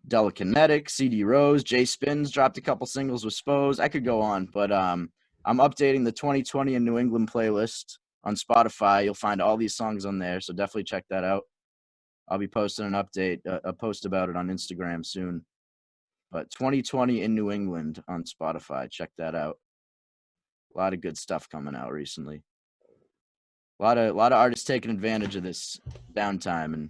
Delikinetic, CD Rose, Jay Spins dropped a couple singles with Spose. I could go on, but I'm updating the 2020 in New England playlist on Spotify. You'll find all these songs on there, so definitely check that out. I'll be posting a post about it on Instagram soon. But 2020 in New England on Spotify. Check that out. A lot of good stuff coming out recently. A lot of artists taking advantage of this downtime and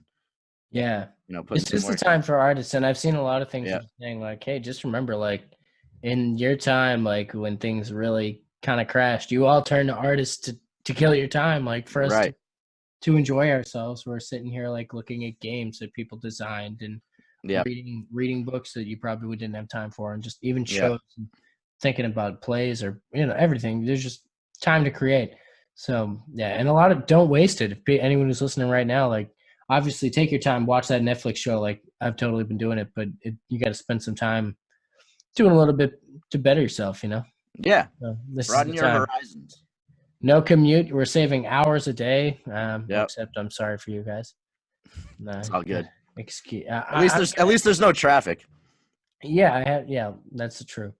it's just the time for artists. And I've seen a lot of things saying like, hey, just remember, like in your time, like when things really kind of crashed, you all turned to artists to kill your time, like for us to enjoy ourselves. We're sitting here like looking at games that people designed and reading books that you probably didn't have time for, and just even shows and thinking about plays or everything. There's just time to create. So and a lot of don't waste it. If anyone who's listening right now, like obviously take your time, watch that Netflix show. Like I've totally been doing it, but you got to spend some time doing a little bit to better yourself. Yeah. So this broaden is the your time. horizons. No commute. We're saving hours a day. Except I'm sorry for you guys. No, it's all good. Excuse. At least there's no traffic. Yeah, I have. Yeah, that's true.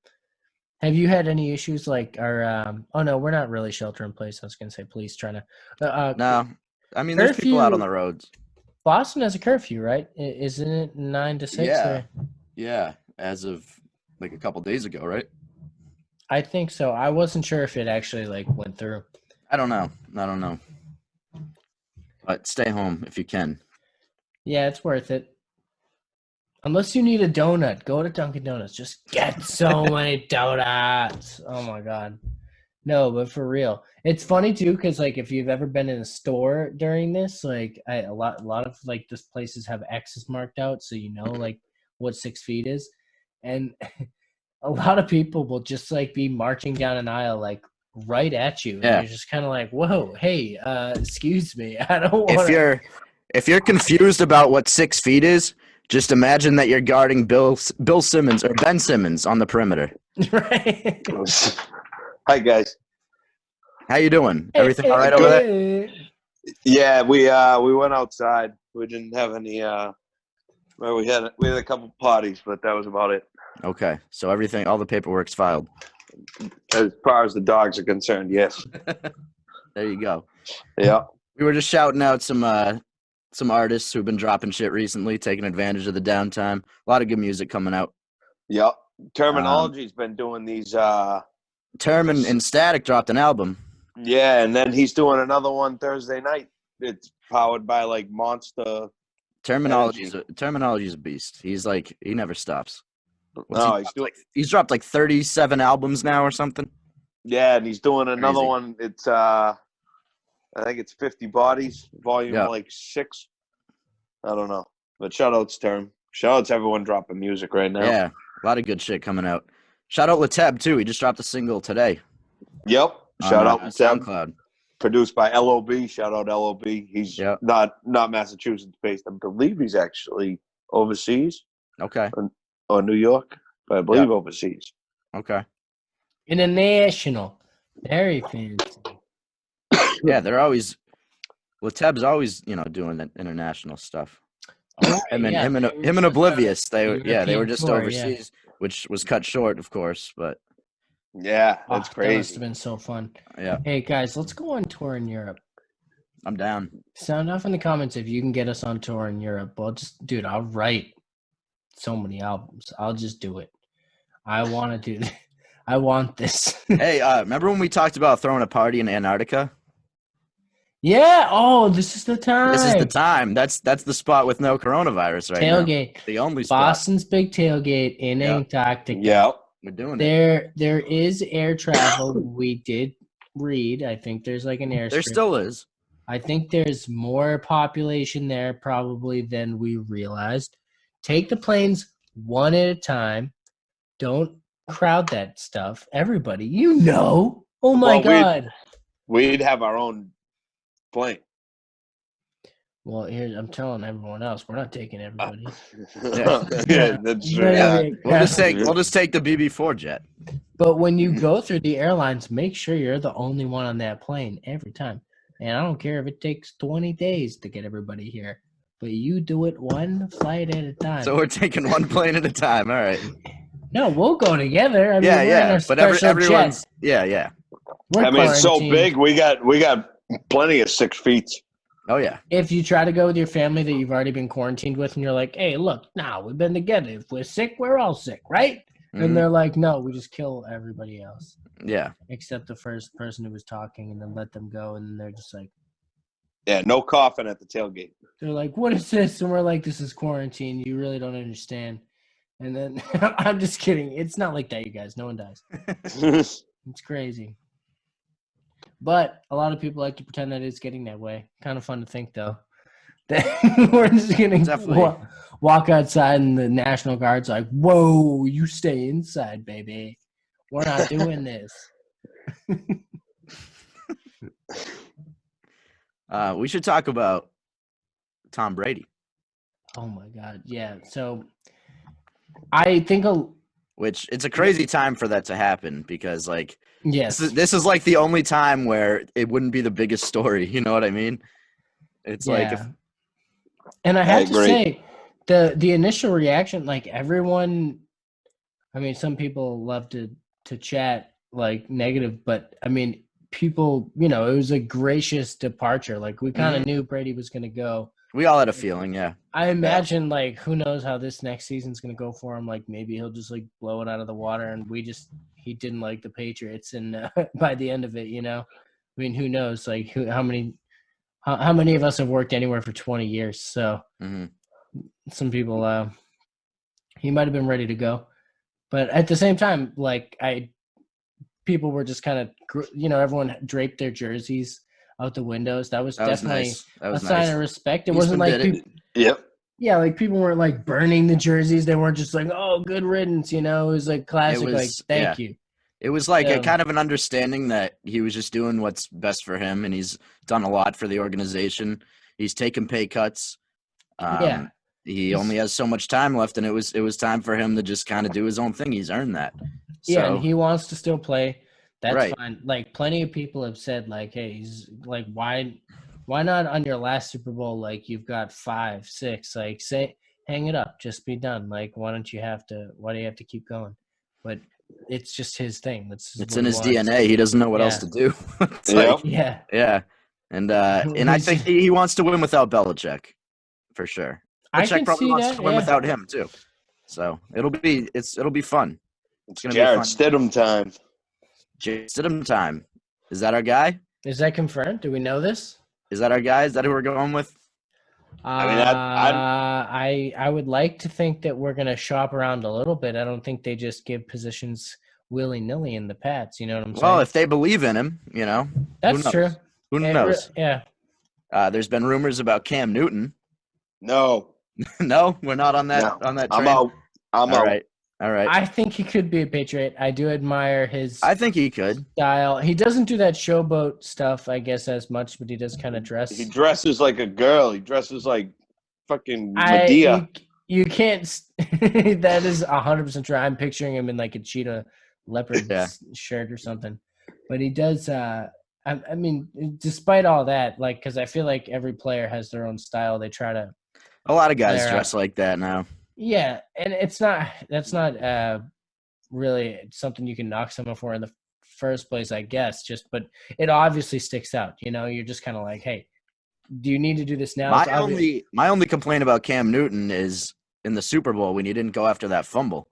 Have you had any issues like oh no, we're not really shelter in place. I was going to say police trying to. No, I mean there's people out on the roads. Boston has a curfew, right? Isn't it 9 to 6? Yeah, as of like a couple days ago, right? I think so. I wasn't sure if it actually like went through. I don't know. But stay home if you can. Yeah, it's worth it. Unless you need a donut, go to Dunkin' Donuts. Just get so many donuts. Oh my god. No, but for real, it's funny too because like if you've ever been in a store during this, like a lot of like these places have X's marked out, so you know like what 6 feet is, and a lot of people will just like be marching down an aisle like right at you, and Yeah. you're just kind of like, whoa, hey, excuse me, I don't want If you're confused about what 6 feet is, just imagine that you're guarding Bill Simmons or Ben Simmons on the perimeter. right. Hi guys. How you doing? Everything all right over there? Yeah, we went outside. We didn't have any. Well, we had a couple parties, but that was about it. Okay, so all the paperwork's filed. As far as the dogs are concerned, yes. There you go. Yeah. We were just shouting out some artists who've been dropping shit recently, taking advantage of the downtime. A lot of good music coming out. Yep. Terminology's been doing these. Term and Static dropped an album. Yeah, and then he's doing another one Thursday night. It's powered by like Monster. Terminology's a beast. He's like he never stops. He's dropped like 37 albums now or something. Yeah, and he's doing another Crazy. one. It's I think it's 50 Bodies, volume 6. I don't know. But shout outs to him. Shout out to everyone dropping music right now. Yeah, a lot of good shit coming out. Shout out Lateb too. He just dropped a single today. Yep. Shout out Lateb. SoundCloud. Produced by LOB. Shout out LOB. He's not Massachusetts based. I believe he's actually overseas. Okay. Or New York. But I believe overseas. Okay. International. Very fancy. Yeah, Lateb's always, doing that international stuff. Him and Oblivious, they were just overseas, which was cut short, of course, but yeah, that's crazy. That must have been so fun. Yeah. Hey guys, let's go on tour in Europe. I'm down. Sound off in the comments if you can get us on tour in Europe. Well, I'll write so many albums. I'll just do it. I want to do that. I want this. Hey, remember when we talked about throwing a party in Antarctica? Yeah. Oh, this is the time. This is the time. That's the spot with no coronavirus right now. Tailgate. The only spot. Boston's big tailgate in Antarctica. Yeah. We're doing it. There is air travel. We did read. I think there's like an airstrip. There still is. I think there's more population there probably than we realized. Take the planes one at a time. Don't crowd that stuff. Everybody, Oh my God. We'd have our own plane. Well, here I'm telling everyone else, we're not taking everybody. Yeah, that's true. Yeah. We'll just take the BB4 jet. But when you go through the airlines, make sure you're the only one on that plane every time. And I don't care if it takes 20 days to get everybody here, but you do it one flight at a time. So we're taking one plane at a time. All right. No, we'll go together. I mean, But everyone's yeah. It's so big. We got plenty of 6 feet. Oh yeah. If you try to go with your family that you've already been quarantined with, and you're like, "Hey, look, we've been together. If we're sick, we're all sick, right?" Mm-hmm. And they're like, "No, we just kill everybody else." Yeah. Except the first person who was talking, and then let them go, and then they're just like, "Yeah, no coughing at the tailgate." They're like, "What is this?" And we're like, "This is quarantine. You really don't understand." And then I'm just kidding. It's not like that, you guys. No one dies. It's crazy. But a lot of people like to pretend that it's getting that way. Kind of fun to think, though. That we're just going to walk outside and the National Guard's like, "Whoa, you stay inside, baby. We're not doing this." We should talk about Tom Brady. Oh, my God. Yeah. So I think which it's a crazy time for that to happen because, like, yes, this is like the only time where it wouldn't be the biggest story. You know what I mean? It's like, and I have to say, the initial reaction, like everyone, I mean, some people love to chat like negative, but I mean, people, it was a gracious departure. Like we kind of knew Brady was going to go. We all had a feeling, yeah. I imagine, like, who knows how this next season's going to go for him. Like, maybe he'll just, like, blow it out of the water, and he didn't like the Patriots, and by the end of it, I mean, who knows? Like, how many how many of us have worked anywhere for 20 years? So Mhm. some people, he might have been ready to go, but at the same time, like people were just kind of, everyone draped their jerseys out the windows. That was That was definitely nice. That a was sign nice. of respect. It Eastman wasn't like did it. people. Yep. Yeah, like people weren't like burning the jerseys. They weren't just like, "Oh, good riddance," It was like classic, like "Thank you." It was like a kind of an understanding that he was just doing what's best for him, and he's done a lot for the organization. He's taken pay cuts. Yeah, He only has so much time left, and it was time for him to just kind of do his own thing. He's earned that. yeah, and So he wants to still play. That's right. fine. Like plenty of people have said, like, "Hey, he's like, why not on your last Super Bowl? Like, you've got 5, 6. Like, hang it up, just be done. Like, why do you have to keep going?" But it's just his thing. That's It's what in he his wants. DNA. He doesn't know what else Yeah. to do. It's Yep. like, Yeah, yeah. And I think he wants to win without Belichick, for sure. I Belichick can probably see wants that. to win Yeah, without him too. So it'll be fun. It's gonna be Jared fun. Stidham time. Stidham time. Is that our guy? is that confirmed? Do we know this? Is that our guy? Is that who we're going with? I mean, I would like to think that we're gonna shop around a little bit. I don't think they just give positions willy nilly in the Pats. You know what I'm Well, saying? if they believe in him, who That's knows? true. Who knows? Yeah. There's been rumors about Cam Newton. no, No, we're not on that no. on that I'm train. out. I'm All out. right. All right. I think he could be a Patriot. I do admire his I think he could. style. He doesn't do that showboat stuff, I guess, as much, but he does kind of dress. He dresses like a girl. He dresses like fucking Medea. You can't. That is 100% true. I'm picturing him in like a cheetah leopard Yeah. shirt or something, but he does. I mean, despite all that, like, because I feel like every player has their own style. They try to. A lot of guys They're, dress like that now. Yeah, and that's not really something you can knock someone for in the first place, I guess. But it obviously sticks out. You're just kind of like, hey, do you need to do this now? My only complaint about Cam Newton is in the Super Bowl when he didn't go after that fumble.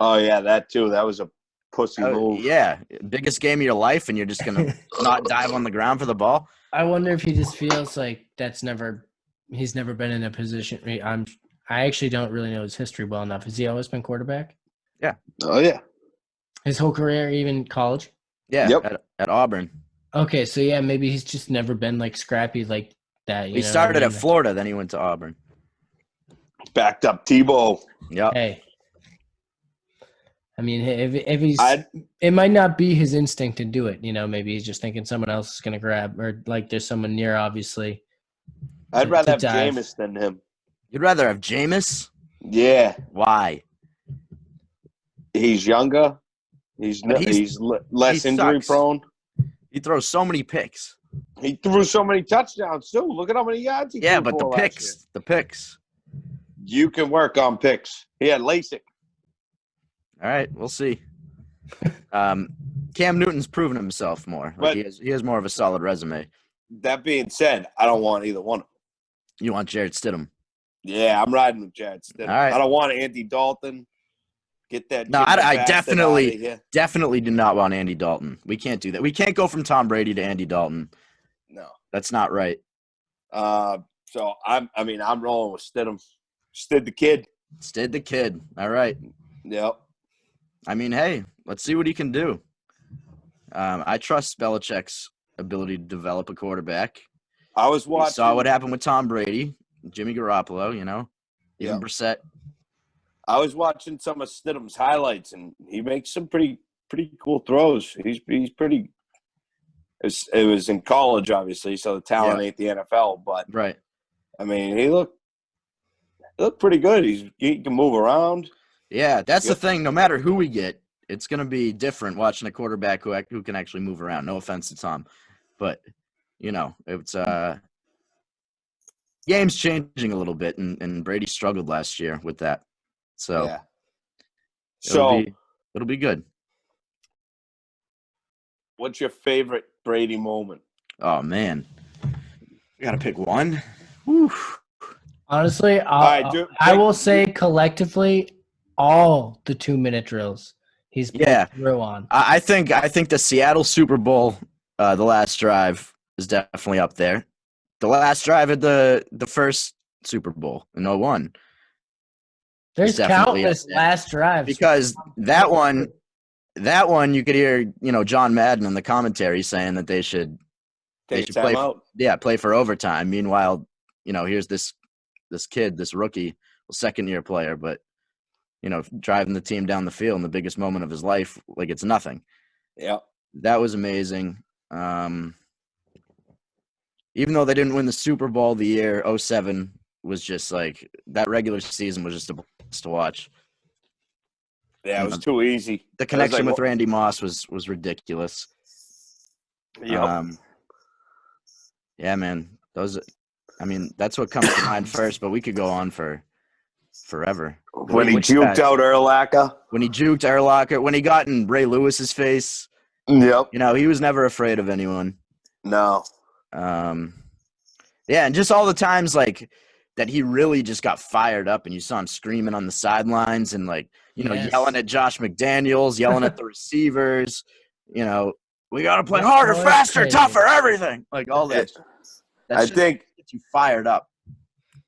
Oh yeah, that too. That was a pussy move. Yeah, biggest game of your life, and you're just gonna not dive on the ground for the ball. I wonder if he just feels like he's never been in a position. I actually don't really know his history well enough. Has he always been quarterback? Yeah. Oh yeah. His whole career, even college? Yeah. Yep. At Auburn. Okay, so yeah, maybe he's just never been like scrappy like that. He started at Florida, then he went to Auburn. Backed up Tebow. Yep. Hey, I mean, if he's, it might not be his instinct to do it. Maybe he's just thinking someone else is going to grab, or like there's someone near, obviously. I'd rather have dive. Jameis than him. You'd rather have Jameis? Yeah. Why? He's younger. He's less injury prone. He throws so many picks. He threw so many touchdowns too. Look at how many yards he threw. Yeah, but the picks. You can work on picks. He had LASIK. All right, we'll see. Cam Newton's proven himself more. Like he has more of a solid resume. That being said, I don't want either one of them. You want Jared Stidham? Yeah, I'm riding with Jared Stidham. All right. I don't want Andy Dalton. Get that. No, I definitely do not want Andy Dalton. We can't do that. We can't go from Tom Brady to Andy Dalton. No, that's not right. So I'm rolling with Stidham. Stid the kid. Stid the kid. All right. Yep. I mean, hey, let's see what he can do. I trust Belichick's ability to develop a quarterback. I was watching. Saw what happened with Tom Brady, Jimmy Garoppolo. Even Brissett. I was watching some of Stidham's highlights, and he makes some pretty cool throws. He's pretty. It was in college, obviously, so the talent ain't the NFL. But right. I mean, he looked pretty good. He can move around. Yeah, that's the thing. No matter who we get, it's going to be different watching a quarterback who can actually move around. No offense to Tom, but it's game's changing a little bit, and Brady struggled last year with that. So, it'll be good. What's your favorite Brady moment? Oh man, we gotta pick one. Whew. Honestly, I will say collectively, all the 2-minute drills he's through on. I think the Seattle Super Bowl, the last drive, is definitely up there. The last drive at the first Super Bowl in 01. There's definitely countless up there. last drives. Because that one you could hear, John Madden in the commentary saying that they should play play for overtime. Meanwhile, here's this kid, this rookie, second-year player, but driving the team down the field in the biggest moment of his life like it's nothing. Yeah. That was amazing. Even though they didn't win the Super Bowl the year 07 was just like that regular season was just a blast to watch. Yeah, it was too easy. The connection with Randy Moss was ridiculous. Yep. Yeah, man. That's what comes to mind first, but we could go on for forever. When he juked out Urlacher. When he juked Urlacher, when he got in Ray Lewis's face. Yep. He was never afraid of anyone. No. Yeah, and just all the times like that he really just got fired up and you saw him screaming on the sidelines and yelling at Josh McDaniels, yelling at the receivers, we got to play harder, faster, tougher, everything. Like all that. I think gets you fired up.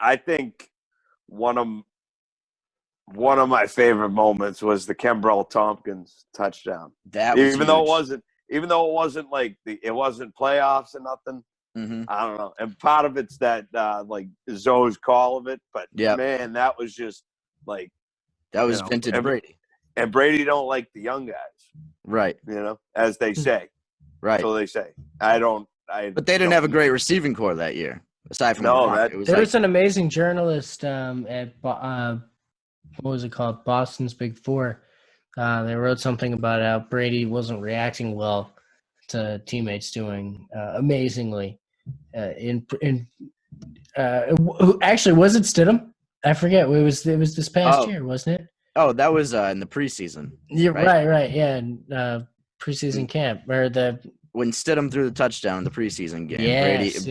I think one of my favorite moments was the Kembrell Tompkins touchdown. Even though it wasn't like it wasn't playoffs and nothing. Mm-hmm. I don't know. And part of it's that Zoe's call of it, but man, that was just like that was vintage Brady. And Brady don't like the young guys. Right. As they say. Right. So they say. But they didn't have a great receiving core that year. Aside from there was an amazing journalist at what was it called? Boston's Big Four. They wrote something about how Brady wasn't reacting well to teammates doing amazingly. Actually, was it Stidham? I forget. It was this past year, wasn't it? Oh, that was in the preseason. Yeah, right. Yeah, preseason camp or when Stidham threw the touchdown in the preseason game. Yes,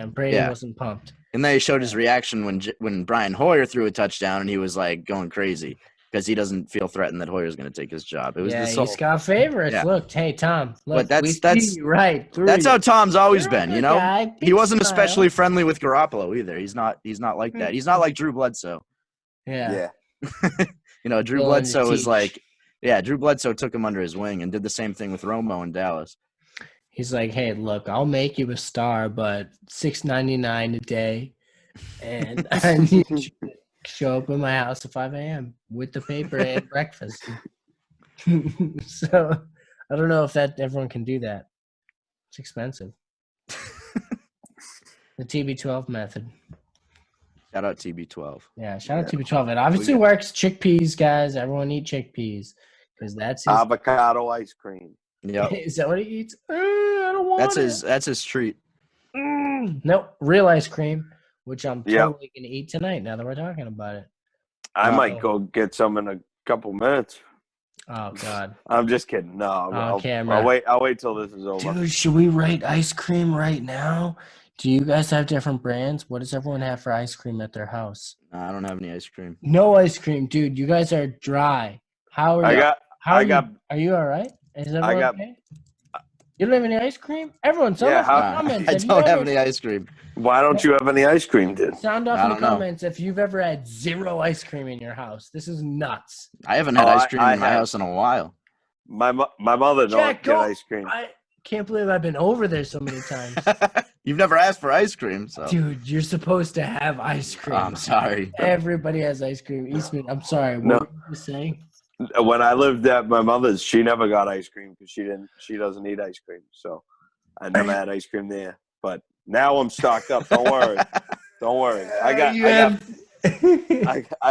Brady wasn't pumped. And then he showed his reaction when Brian Hoyer threw a touchdown, and he was like going crazy because he doesn't feel threatened that Hoyer's going to take his job. It was he's got favorites. Yeah. Look, hey Tom, but that's right. That's how Tom's always been. He wasn't especially friendly with Garoppolo either. He's not like that. He's not like Drew Bledsoe. Yeah. Drew Bledsoe was like, Drew Bledsoe took him under his wing and did the same thing with Romo in Dallas. He's like, hey, look, I'll make you a star, but $6.99 a day, and I need you to show up in my house at 5 a.m. with the paper and breakfast. So I don't know if everyone can do that. It's expensive. The TB12 method. Shout out TB12. Yeah, shout out TB12. It obviously works. Chickpeas, guys. Everyone eat chickpeas because that's his avocado ice cream. Yep. Is that what he eats? I don't want it. That's his treat. Nope, real ice cream, which I'm totally gonna eat tonight. Now that we're talking about it, I might go get some in a couple minutes. Oh God, I'm just kidding. No, I'll wait till this is over. Dude, should we rate ice cream right now? Do you guys have different brands? What does everyone have for ice cream at their house? I don't have any ice cream. No ice cream, dude. You guys are dry. How are you? Are you all right? Is everyone okay? You don't have any ice cream? Everyone, sound off in the comments. I don't have any ice cream. Why don't you have any ice cream, dude? Sound off in the comments if you've ever had zero ice cream in your house. This is nuts. I haven't had ice cream in my house in a while. My mother don't get ice cream. I can't believe I've been over there so many times. You've never asked for ice cream, so. Dude, you're supposed to have ice cream. I'm sorry. Everybody has ice cream. Eastman, I'm sorry. What were you saying? When I lived at my mother's, she never got ice cream because she doesn't eat ice cream. So I never had ice cream there. But now I'm stocked up. Don't worry. I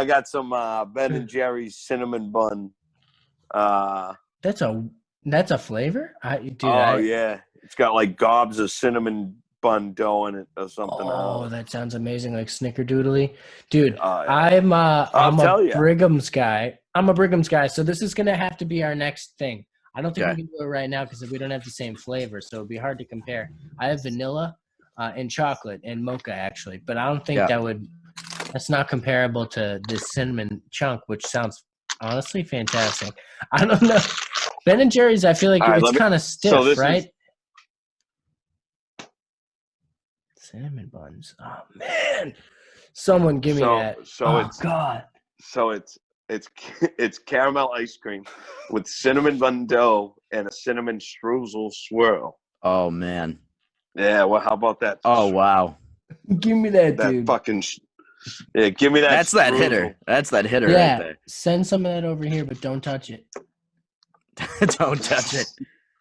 got some Ben and Jerry's cinnamon bun. That's a flavor? Yeah. It's got like gobs of cinnamon bun dough in it or something. Oh, that sounds amazing, like snickerdoodly. Dude, I'm a Brigham's guy. So this is gonna have to be our next thing. I don't think we can do it right now because we don't have the same flavor, so it'd be hard to compare. I have vanilla and chocolate and mocha actually, but I don't think that's not comparable to this cinnamon chunk, which sounds honestly fantastic. I don't know. Ben and Jerry's, I feel like it's kind of stiff, right? Cinnamon buns. Oh man. Someone give me that. God. So it's caramel ice cream with cinnamon bun dough and a cinnamon streusel swirl. Oh man. Yeah, well, how about that? Oh wow. Give me that, That dude. fucking yeah, give me that. That's that streusel. hitter. That's that hitter Yeah. right there. Send some of that over here, but don't touch it. Don't touch it.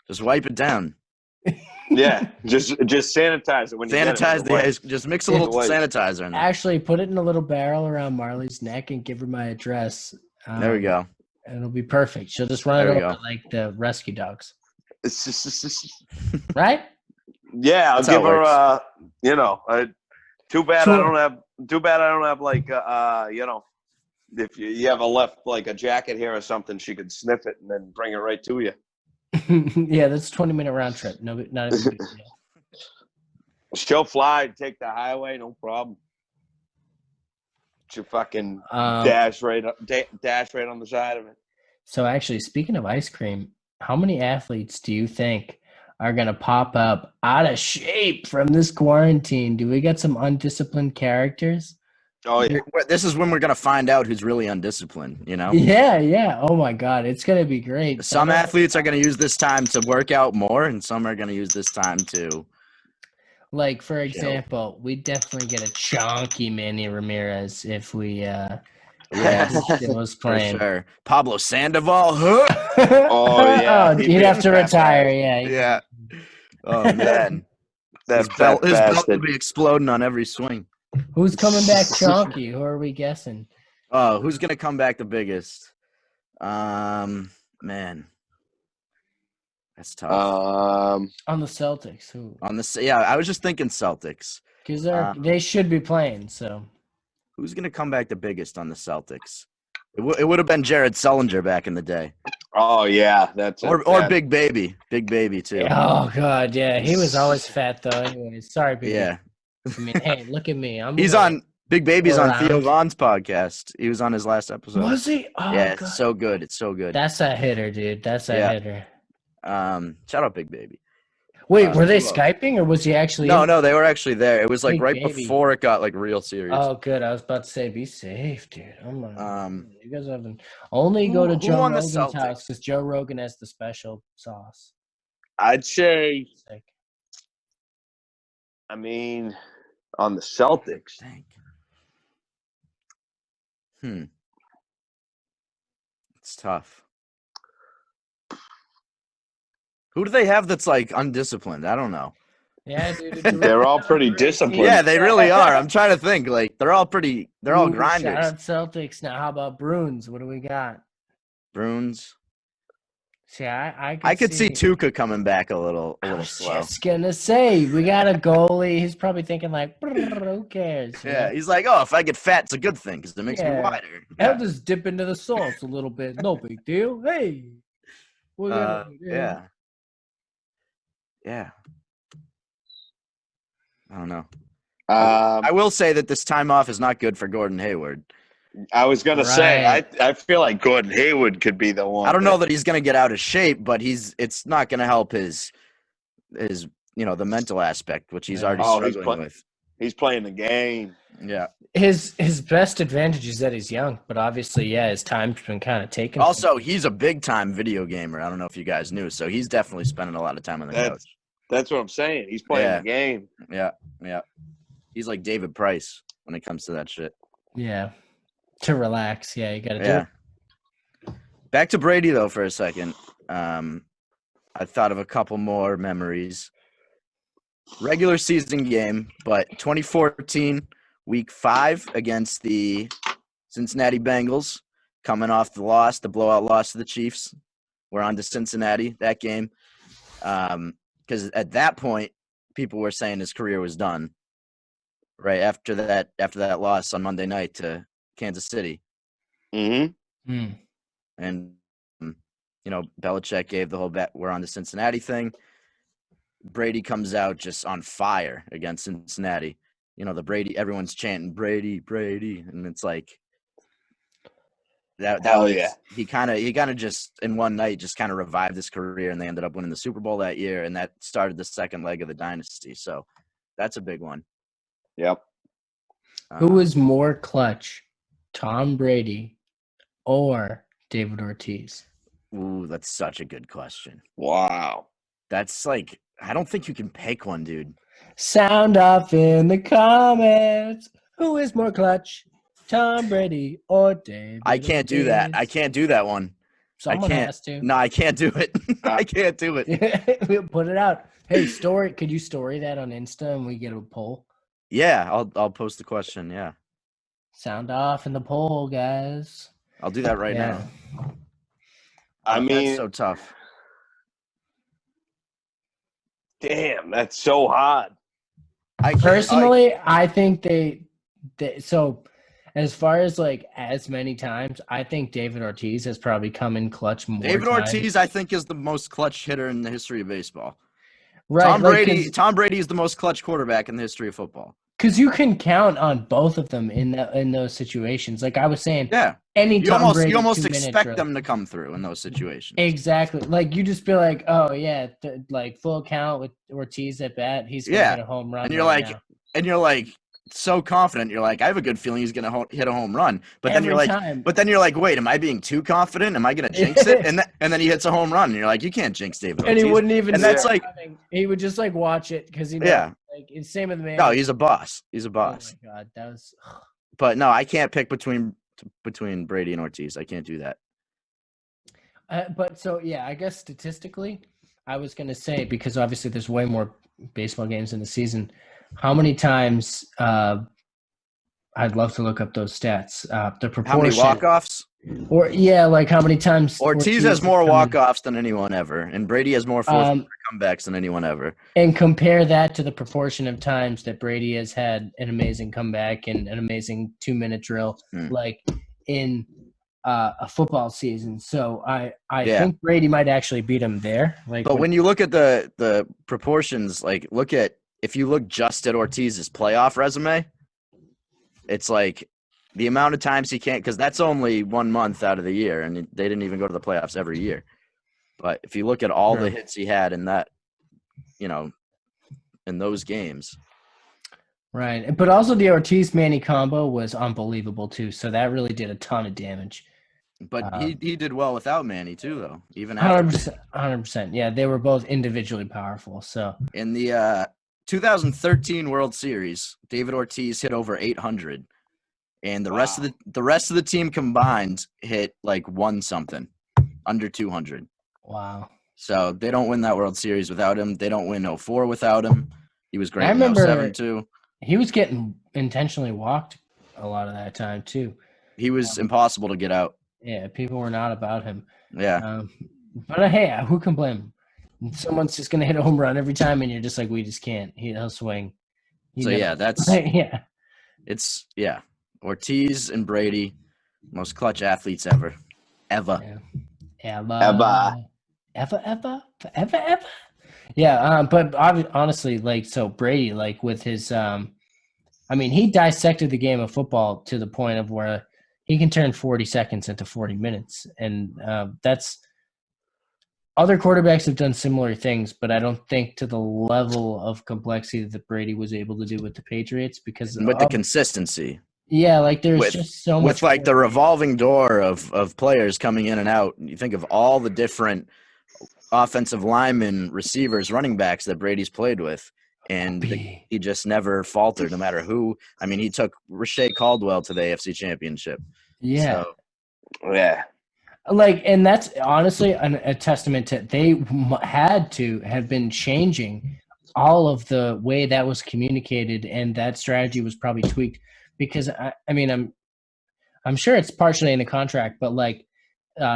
Just wipe it down. Yeah, just sanitize it when you Sanitize get the it. ice. Just mix a little Wait. sanitizer in there. Actually, put it in a little barrel around Marley's neck and give her my address. There we go. And it'll be perfect. She'll just run There it we over go. like the rescue dogs. Right? Right? Yeah, I'll That's how give it her. Too bad I don't have like if you have a jacket here or something, she could sniff it and then bring it right to you. Yeah, that's a 20-minute round trip. No, not even a big deal. She'll fly, take the highway, no problem. She'll fucking dash right on the side of it. So actually, speaking of ice cream, how many athletes do you think are going to pop up out of shape from this quarantine? Do we get some undisciplined characters? Oh yeah. This is when we're gonna find out who's really undisciplined. You know. Yeah. Oh my God, it's going to be great. Some athletes are gonna use this time to work out more, and some are gonna use this time to. Like, for example, we definitely get a chunky Manny Ramirez if we was For playing. sure. Pablo Sandoval. Huh? Oh yeah. He'd have to retire. Yeah. Yeah. Oh man. That His belt would bastard. be exploding on every swing. Who's coming back chunky? Who are we guessing? Oh, who's gonna come back the biggest? Man, that's tough. On the Celtics, who? I was just thinking Celtics. Because they should be playing. So who's gonna come back the biggest on the Celtics? It would have been Jared Sullinger back in the day. Oh yeah, or Big Baby too. Oh God, yeah, he was always fat though. Anyways, sorry, Big Yeah. Baby. I mean, hey, look at me. Big Baby's on around. Theo Vaughn's podcast. He was on his last episode. Was he? Oh, yeah, God. it's so good. It's so good. That's a hitter, dude. That's a hitter. Shout out Big Baby. Wait, were they Skyping or was he actually? No, they were actually there. It was like Big right Baby. before it got like real serious. Oh, good. I was about to say, be safe, dude. I'm like, you guys haven't. Only go to Joe Rogan's house because Joe Rogan has the special sauce. I'd say. Sick. I mean, on the Celtics. It's tough. Who do they have that's like undisciplined? I don't know. Yeah, dude. They're all pretty disciplined. Yeah, they really are. I'm trying to think. Like they're all grinders. Shout out Celtics. Now, how about Bruins? What do we got? Bruins. See, I could see Tuca coming back a little slow. Just gonna say we got a goalie. He's probably thinking like, who cares? Yeah, he's like, oh, if I get fat, it's a good thing because it makes me wider. I'll just dip into the sauce a little bit. No big deal. Hey, yeah. I don't know. I will say that this time off is not good for Gordon Hayward. I was gonna say I feel like Gordon Hayward could be the one. I don't know that he's gonna get out of shape, but it's not gonna help his the mental aspect, which he's already struggling with. He's playing the game. Yeah. His best advantage is that he's young, but obviously, his time's been kind of taken. Also, he's a big time video gamer. I don't know if you guys knew, so he's definitely spending a lot of time on the couch. That's what I'm saying. He's playing the game. Yeah. He's like David Price when it comes to that shit. Yeah. To relax. Yeah, you got to do it. Back to Brady, though, for a second. I thought of a couple more memories. Regular season game, but 2014, week 5 against the Cincinnati Bengals, coming off the blowout loss to the Chiefs. We're on to Cincinnati, that game. Because at that point, people were saying his career was done. Right after that loss on Monday night to Kansas City. Mm-hmm. And Belichick gave the whole bet we're on to Cincinnati thing. Brady comes out just on fire against Cincinnati. The Brady, everyone's chanting Brady, Brady, and it's like that was, he kind of just in one night just kind of revived his career, and they ended up winning the Super Bowl that year, and that started the second leg of the dynasty. So that's a big one. Yep. Who is more clutch, Tom Brady or David Ortiz? Ooh, that's such a good question. Wow. That's like, I don't think you can pick one, dude. Sound off in the comments. Who is more clutch, Tom Brady or David I can't do that. I Ortiz? can't do that one. Someone I can't. has to. No, I can't do it. I can't do it. We'll put it out. Hey, could you story that on Insta and we get a poll? Yeah, I'll post the question. Yeah, Sound off in the poll, guys. I'll do that right now. I mean, that's so tough. Damn, that's so hard. Personally, I think they so as far as like as many times, I think David Ortiz has probably come in clutch more David times. Ortiz, I think, is the most clutch hitter in the history of baseball. Right, Tom Brady is the most clutch quarterback in the history of football. Because you can count on both of them in those situations. Like I was saying, Yeah, any you Tom Brady you almost 2-minute expect drill. them to come through in those situations. Exactly. Like you just be like, oh yeah, like full count with Ortiz at bat, he's gonna hit a home run. And you're like so confident. You're like, I have a good feeling he's gonna hit a home run. But then you're like, wait, am I being too confident? Am I gonna jinx it? And then he hits a home run, and you're like, you can't jinx David Ortiz. And he wouldn't even. And that's like, he would just like watch it because he knows. Yeah. Like it's same with the man. No, he's a boss. He's a boss. Oh my god, that was. But no, I can't pick between Brady and Ortiz. I can't do that. But so yeah, I guess statistically, I was gonna say because obviously there's way more baseball games in the season. How many times? I'd love to look up those stats. The proportion. How many walk-offs? Or yeah, like how many times? Ortiz has more walk-offs than anyone ever, and Brady has more fourth comebacks than anyone ever. And compare that to the proportion of times that Brady has had an amazing comeback and an amazing 2-minute drill, like in a football season. So I think Brady might actually beat him there. Like, but when you look at the proportions, like if you look just at Ortiz's playoff resume, it's like the amount of times he can't, because that's only 1 month out of the year, and they didn't even go to the playoffs every year. But if you look at all the hits he had in that, in those games. Right. But also the Ortiz-Manny combo was unbelievable too. So that really did a ton of damage. But he did well without Manny too, though. Even after 100%. Yeah, they were both individually powerful. So in the 2013 World Series, David Ortiz hit over 800. And the rest of the team combined hit like something under 200. Wow. So they don't win that World Series without him. They don't win 04 without him. He was great. I remember 07 too. He was getting intentionally walked a lot of that time too. He was impossible to get out. Yeah, people were not about him. Yeah. But hey, who can blame him? Someone's just gonna hit a home run every time, and you're just like, we just can't. He'll swing. It's Ortiz and Brady, most clutch athletes ever. Ever. Yeah, but honestly, like, so Brady, like, with his, he dissected the game of football to the point of where he can turn 40 seconds into 40 minutes. And that's – other quarterbacks have done similar things, but I don't think to the level of complexity that Brady was able to do with the Patriots because – with the consistency. Yeah, like there's just so much. With like the revolving door of players coming in and out. You think of all the different offensive linemen, receivers, running backs that Brady's played with, and he just never faltered no matter who. I mean, he took Rashae Caldwell to the AFC Championship. Yeah. So, yeah. Like, and that's honestly a testament to they had to have been changing all of the way that was communicated, and that strategy was probably tweaked. Because I'm sure it's partially in the contract, but like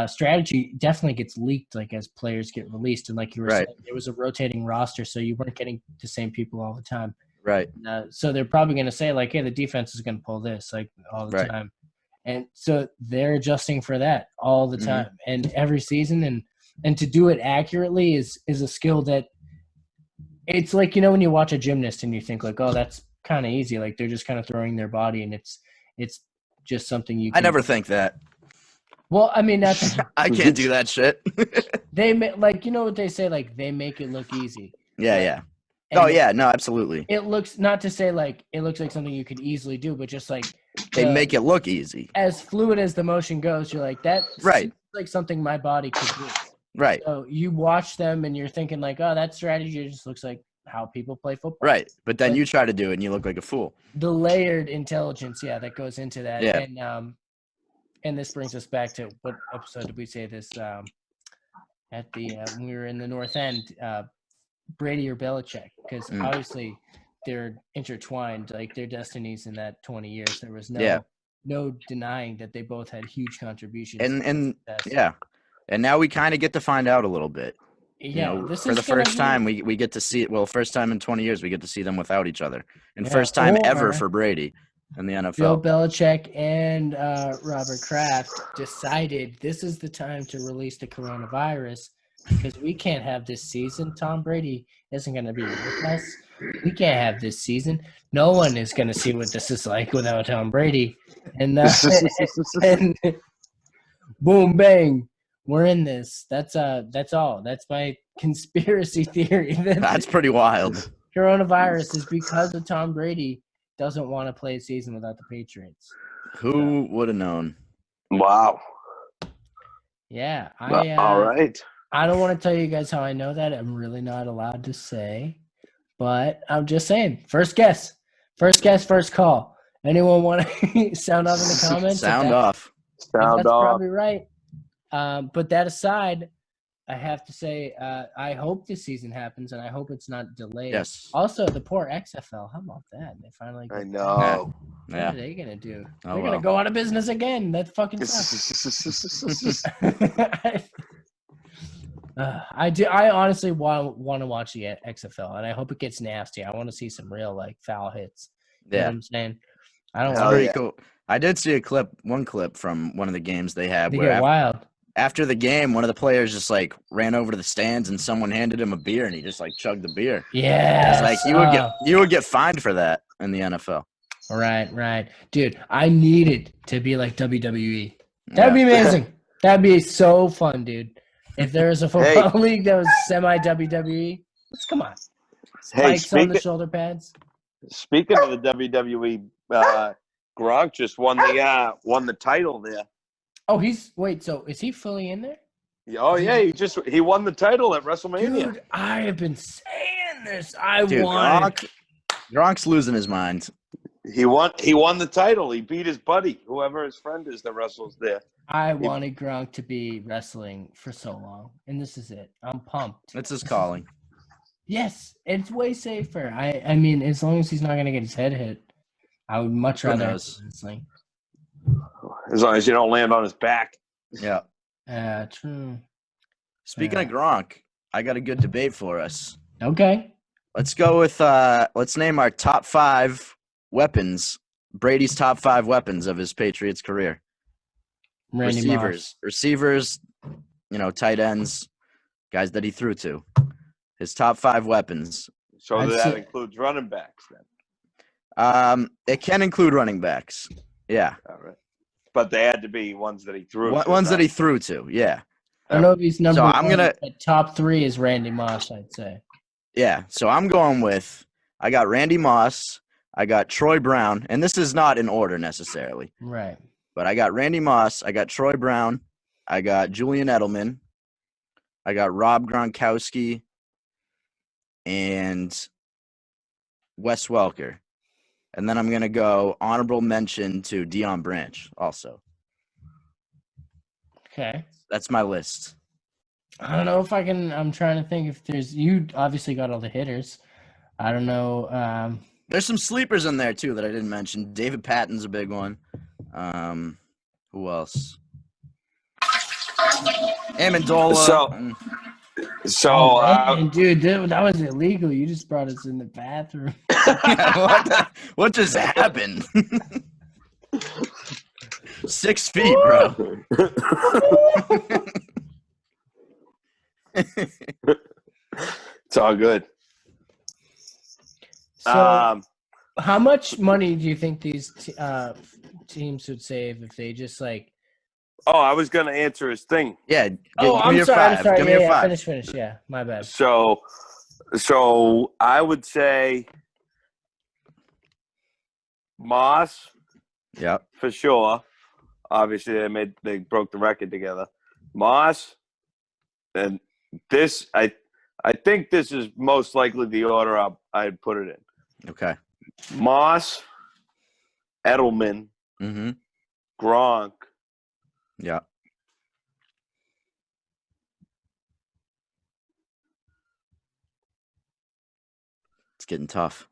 strategy definitely gets leaked like as players get released, and like you were saying, it was a rotating roster, so you weren't getting the same people all the time. Right. So they're probably going to say like, hey, the defense is going to pull this like all the time, and so they're adjusting for that all the time and every season, and to do it accurately is a skill that it's like when you watch a gymnast and you think like, oh, that's kind of easy, like they're just kind of throwing their body and it's just something you can. I never think that. Well, I mean, that's I can't do that shit. They like what they say, like they make it look easy. Yeah. Oh yeah, no, absolutely. It looks not to say like it looks like something you could easily do, but just like They make it look easy. as fluid as the motion goes. You're like that Right. seems like something my body could do. Right. So you watch them and you're thinking like, oh, that strategy just looks like how people play football. Right. But then you try to do it and you look like a fool. The layered intelligence, that goes into that. Yeah. And this brings us back to what episode did we say this? At the when we were in the North End, Brady or Belichick, because obviously they're intertwined, like their destinies in that 20 years. There was no denying that they both had huge contributions. And now we kind of get to find out a little bit. Yeah, this for the first time we get to see it. Well, first time in 20 years we get to see them without each other, and first time ever for Brady in the NFL. Bill Belichick and Robert Kraft decided this is the time to release the coronavirus because we can't have this season. Tom Brady isn't going to be with us. We can't have this season. No one is going to see what this is like without Tom Brady. And, and boom, bang. We're in this. That's all. That's my conspiracy theory. That's pretty wild. Coronavirus is because of Tom Brady doesn't want to play a season without the Patriots. Who would have known? Wow. Yeah. All right. I don't want to tell you guys how I know that. I'm really not allowed to say. But I'm just saying. First guess, first call. Anyone want to sound off in the comments? Sound off. That's probably right. But that aside, I have to say, I hope this season happens, and I hope it's not delayed. Yes. Also, the poor XFL. How about that? They finally. I know. What are they gonna do? Oh, They're gonna go out of business again. That fucking sucks. I do. I honestly want to watch the XFL, and I hope it gets nasty. I want to see some real foul hits. You know what I'm saying? I don't. Pretty cool. I did see one clip from one of the games they had. They get wild. After the game, one of the players just ran over to the stands and someone handed him a beer and he just chugged the beer. Yeah. It's you would get fined for that in the NFL. Right. Dude, I needed to be like WWE. That'd be amazing. That'd be so fun, dude. If there was a football league that was semi-WWE, come on. Spikes on the shoulder pads. Speaking of the WWE, Gronk just won the title there. Oh, so is he fully in there? Oh yeah, he won the title at WrestleMania. Dude, I have been saying this. Gronk's losing his mind. He won the title. He beat his buddy, whoever his friend is that wrestles there. I wanted Gronk to be wrestling for so long, and this is it. I'm pumped. It's his calling. Yes, it's way safer. I mean, as long as he's not going to get his head hit, I would much rather wrestling. As long as you don't land on his back. Yeah. True. Speaking of Gronk, I got a good debate for us. Okay. Let's go with let's name our top 5 weapons, Brady's top 5 weapons of his Patriots career. Receivers, tight ends, guys that he threw to. His top 5 weapons. So that includes running backs then? It can include running backs. Yeah. All right. But they had to be ones that he threw to. Ones that he threw to, yeah. I don't know if he's number so one, but top 3 is Randy Moss, I'd say. Yeah, so I'm going with I got Randy Moss, I got Troy Brown, and this is not in order necessarily. Right. But I got Randy Moss, I got Troy Brown, I got Julian Edelman, I got Rob Gronkowski, and Wes Welker. And then I'm going to go honorable mention to Deion Branch also. Okay. That's my list. I don't know if I can. I'm trying to think if there's. You obviously got all the hitters. I don't know. There's some sleepers in there too that I didn't mention. David Patton's a big one. Who else? Amendola. Dude, that was illegal. You just brought us in the bathroom. What just happened? 6 feet, bro. It's all good. So, how much money do you think these teams would save if they just Oh, I was going to answer his thing. Yeah. I'm sorry. Give me your 5. Finish. Yeah, my bad. So So I would say Moss Yep. for sure. Obviously, they broke the record together. Moss, and this I think this is most likely the order I'd put it in. Okay. Moss, Edelman, Mm-hmm. Gronk, Yeah. It's getting tough.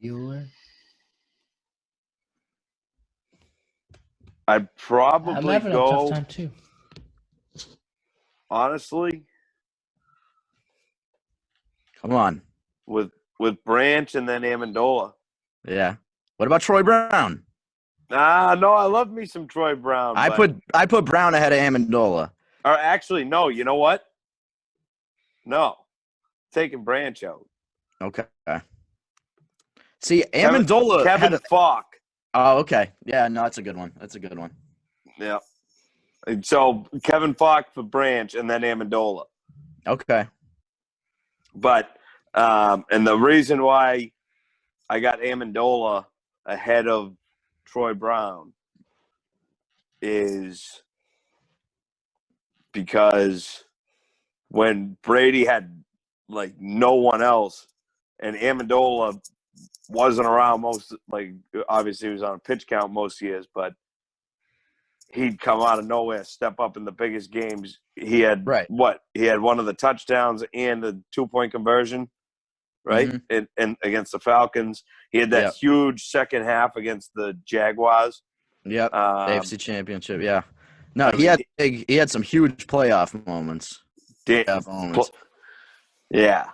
Bueller. I'd I'm probably having a tough go, time too. honestly, Come on. with Branch and then Amendola. Yeah. What about Troy Brown? No, I love me some Troy Brown. I put Brown ahead of Amendola. Or actually, no, you know what? No. Taking Branch out. Okay. See, Amendola Kevin Falk. Oh, okay. Yeah, no, that's a good one. That's a good one. Yeah. So Kevin Falk for Branch and then Amendola. Okay. But and the reason why I got Amendola ahead of Troy Brown is because when Brady had like no one else and Amendola wasn't around most, like obviously he was on a pitch count most years, but he'd come out of nowhere, step up in the biggest games. He had He had one of the touchdowns and the 2-point conversion, right? Mm-hmm. And against the Falcons, he had that huge second half against the Jaguars. Yep. AFC Championship. Yeah. No, he had some huge playoff moments. Yeah.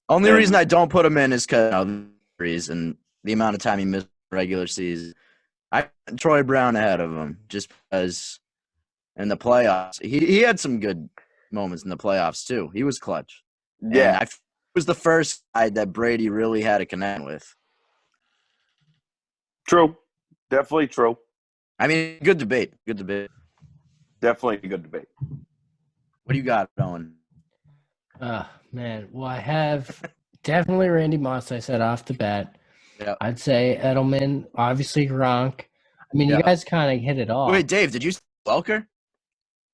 Only reason I don't put him in is because and the amount of time he missed regular season. I put Troy Brown ahead of him just because in the playoffs he had some good moments in the playoffs too. He was clutch. Yeah. And was the first guy that Brady really had to connect with. True. Definitely true. I mean, good debate. Good debate. Definitely a good debate. What do you got, Owen? Man. Well, I have definitely Randy Moss, I said off the bat. Yeah. I'd say Edelman, obviously Gronk. I mean, you guys kind of hit it all. Wait, Dave, did you say Welker?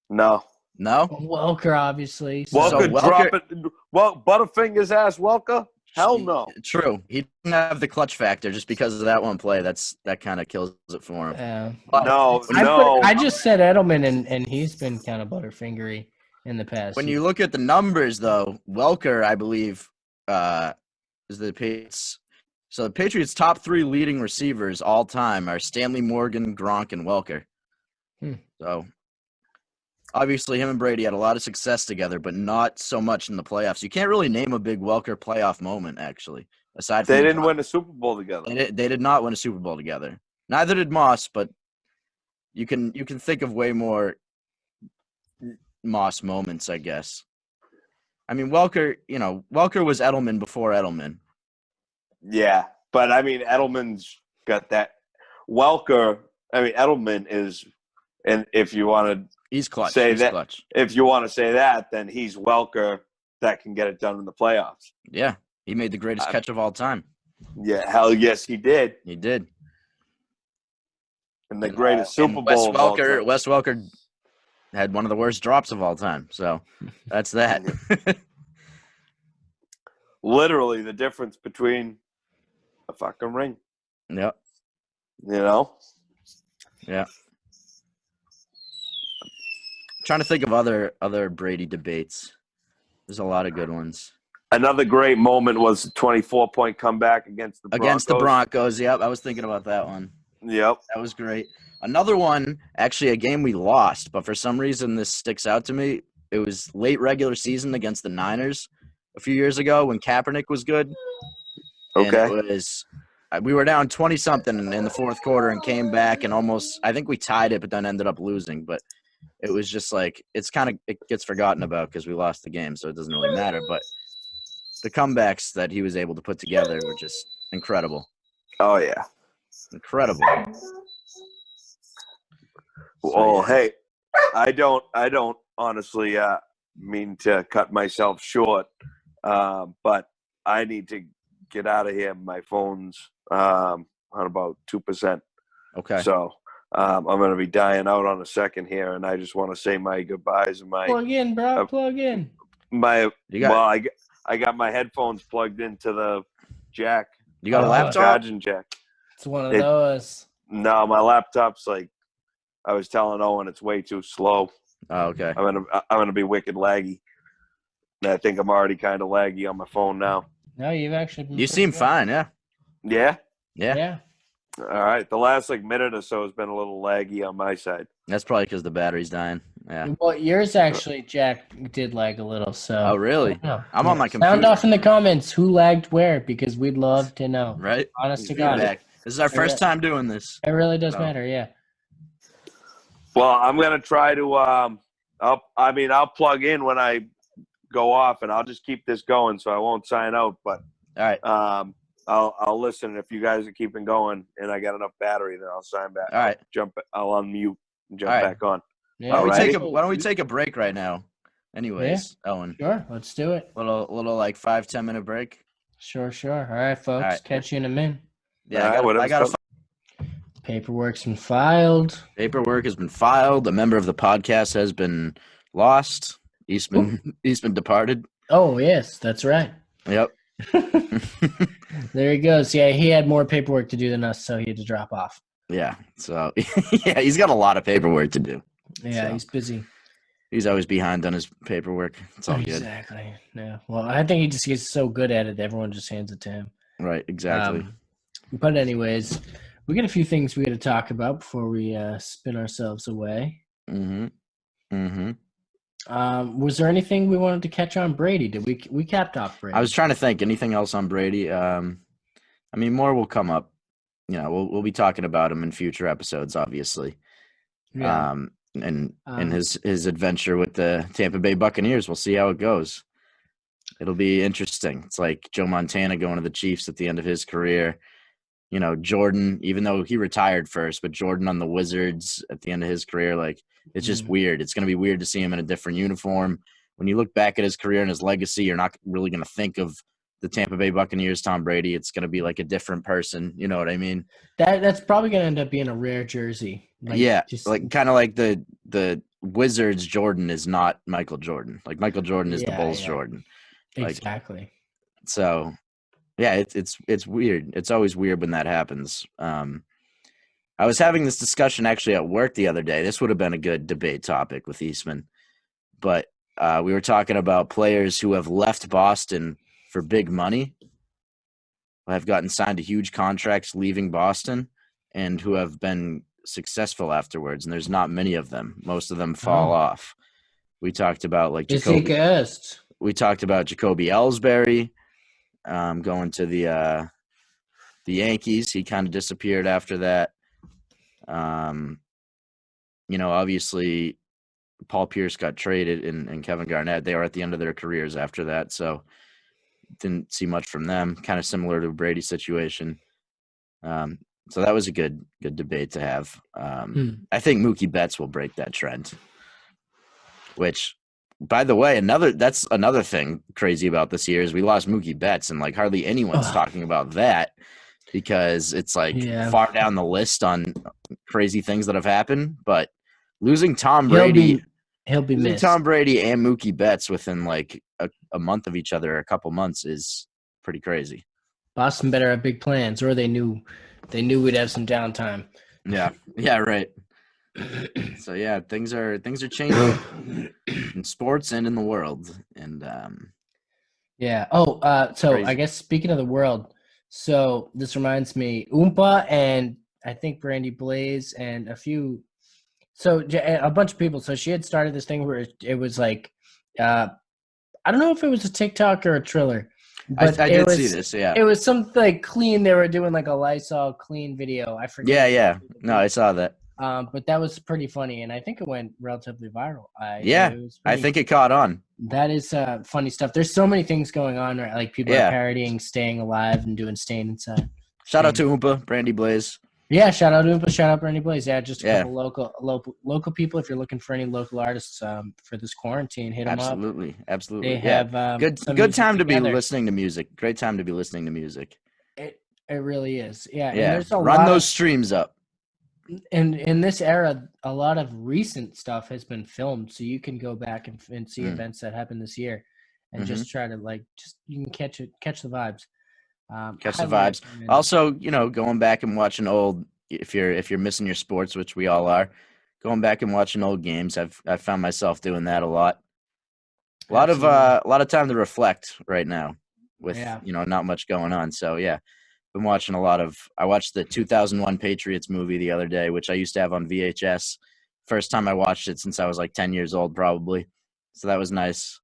No. Welker, obviously. Welker drop it. Well, Butterfingers ass Welker? Hell no. True. He didn't have the clutch factor just because of that one play. That kind of kills it for him. No. I just said Edelman, and he's been kind of butterfingery in the past. When you look at the numbers, though, Welker, I believe, is the Patriots. So the Patriots' top 3 leading receivers all time are Stanley Morgan, Gronk, and Welker. So obviously him and Brady had a lot of success together, but not so much in the playoffs. You can't really name a big Welker playoff moment, actually. Aside from they didn't win a Super Bowl together. They did not win a Super Bowl together. Neither did Moss, but you can think of way more Moss moments, I guess. I mean, Welker was Edelman before Edelman. Yeah, but I mean, Edelman's got that. Edelman is, and if you want to he's clutch. Clutch. If you want to say that, then he's Welker that can get it done in the playoffs. Yeah, he made the greatest catch of all time. Yeah, hell yes, he did. He did. And the greatest Super Bowl. Wes Welker had one of the worst drops of all time. So that's that. Literally the difference between a fucking ring. Yep. You know? Yeah. Trying to think of other Brady debates. There's a lot of good ones. Another great moment was the 24-point comeback against the Broncos. Yep, I was thinking about that one. Yep. That was great. Another one, actually a game we lost, but for some reason this sticks out to me. It was late regular season against the Niners a few years ago when Kaepernick was good. Okay. And we were down 20-something in the fourth quarter and came back and I think we tied it, but then ended up losing. But it was just like, it gets forgotten about because we lost the game, so it doesn't really matter. But the comebacks that he was able to put together were just incredible. Oh, yeah. Incredible. Well, hey, I don't honestly mean to cut myself short, but I need to get out of here. My phone's on about 2%. Okay. So I'm going to be dying out on a second here, and I just want to say my goodbyes and my Plug in, bro. Plug in. I got my headphones plugged into the jack. You got a laptop? Charging jack. It's one of those. No, my laptop's like I was telling Owen, it's way too slow. Oh, okay. I'm gonna be wicked laggy. And I think I'm already kind of laggy on my phone now. No, you've actually been You seem fine, yeah. Yeah? Yeah. All right. The last minute or so has been a little laggy on my side. That's probably because the battery's dying. Yeah. Well, yours actually, Jack, did lag a little. So. Oh, really? I'm on my computer. Sound off in the comments who lagged where, because we'd love to know. Right? Honest to God. Feedback. This is our first time doing this. It really does matter, yeah. Well, I'm gonna try to. I'll plug in when I go off, and I'll just keep this going, so I won't sign out. But all right, I'll listen if you guys are keeping going, and I got enough battery, then I'll sign back. All right, I'll unmute and jump back on. Yeah. Why don't we take a break right now? Anyways, Owen. Sure, let's do it. Little like 5-10 minute break. Sure. All right, folks. All right. Catch you in a minute. Yeah, I got Paperwork's been filed. Paperwork has been filed. A member of the podcast has been lost. Eastman departed. Oh, yes, that's right. Yep. There he goes. Yeah, he had more paperwork to do than us, so he had to drop off. Yeah. So, yeah, he's got a lot of paperwork to do. Yeah, so. He's busy. He's always behind on his paperwork. It's all good. Exactly. Yeah. Well, I think he just gets so good at it, everyone just hands it to him. Right. Exactly. But anyways, we got a few things we got to talk about before we spin ourselves away. Was there anything we wanted to catch on Brady? Did we capped off Brady? I was trying to think. Anything else on Brady? More will come up. You know, we'll be talking about him in future episodes, obviously. Yeah. And his adventure with the Tampa Bay Buccaneers. We'll see how it goes. It'll be interesting. It's like Joe Montana going to the Chiefs at the end of his career. You know, Jordan, even though he retired first, but Jordan on the Wizards at the end of his career, like, it's just weird. It's going to be weird to see him in a different uniform. When you look back at his career and his legacy, you're not really going to think of the Tampa Bay Buccaneers, Tom Brady. It's going to be like a different person. You know what I mean? That's probably going to end up being a rare jersey. Kind of like the Wizards Jordan is not Michael Jordan. Like Michael Jordan is the Bulls Jordan. Exactly. So, yeah, it's weird. It's always weird when that happens. I was having this discussion actually at work the other day. This would have been a good debate topic with Eastman. But we were talking about players who have left Boston for big money, who have gotten signed to huge contracts leaving Boston, and who have been successful afterwards. And there's not many of them. Most of them fall off. We talked about like Jacoby Ellsbury going to the Yankees. He kind of disappeared after that. Obviously Paul Pierce got traded and Kevin Garnett. They were at the end of their careers after that. So didn't see much from them, kind of similar to a Brady situation. So that was a good debate to have. I think Mookie Betts will break that trend, which, by the way, that's another thing crazy about this year is we lost Mookie Betts, and like hardly anyone's talking about that because it's like far down the list on crazy things that have happened. But losing Tom Brady, he'll be missed. Tom Brady and Mookie Betts within like a month of each other, a couple months, is pretty crazy. Boston better have big plans, or they knew we'd have some downtime. Yeah, right. So yeah, things are changing in sports and in the world, and so crazy. I guess speaking of the world, so this reminds me, Oompa and I think Brandy Blaze and a bunch of people. So she had started this thing where it was like, I don't know if it was a TikTok or a Triller. But I did see this, yeah. It was something like clean. They were doing like a Lysol clean video. I forget. Yeah. No, I saw that. But that was pretty funny, and I think it went relatively viral. I think it caught on. That is funny stuff. There's so many things going on, right? Like people are parodying "Staying Alive" and doing "Staying Inside." Shout out to Oompa, Brandy Blaze. Yeah, shout out Oompa, shout out Bernie Blaze. Yeah, just a Yeah. couple local people. If you're looking for any local artists for this quarantine, hit them up. Absolutely. They Yeah. have Good some good music time to be together. listening to music. Great time to be listening to music. It really is. Yeah, and Yeah. there's a Run lot those of streams up. in this era, a lot of recent stuff has been filmed, so you can go back and see events that happened this year, and just try to you can catch the vibes. Catch the Highly vibes. recommend. Also, going back and watching old, if you're missing your sports, which we all are, going back and watching old games. I've found myself doing that a lot. A lot of time to reflect right now with not much going on. So yeah, been watching a lot of. I watched the 2001 Patriots movie the other day, which I used to have on VHS. First time I watched it since I was like 10 years old, probably. So that was nice.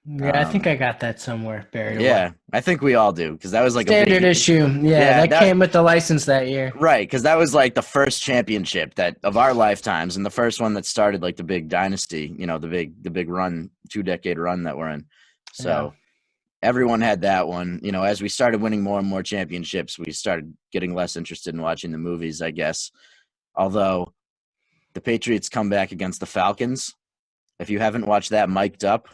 Yeah, I think I got that somewhere buried away. Yeah, I think we all do because that was like Standard a big issue. Yeah, that came with the license that year. Right, because that was like the first championship that of our lifetimes, and the first one that started like the big dynasty. The big run, 2-decade run that we're in. So everyone had that one. As we started winning more and more championships, we started getting less interested in watching the movies, I guess. Although the Patriots come back against the Falcons. If you haven't watched that mic'd up,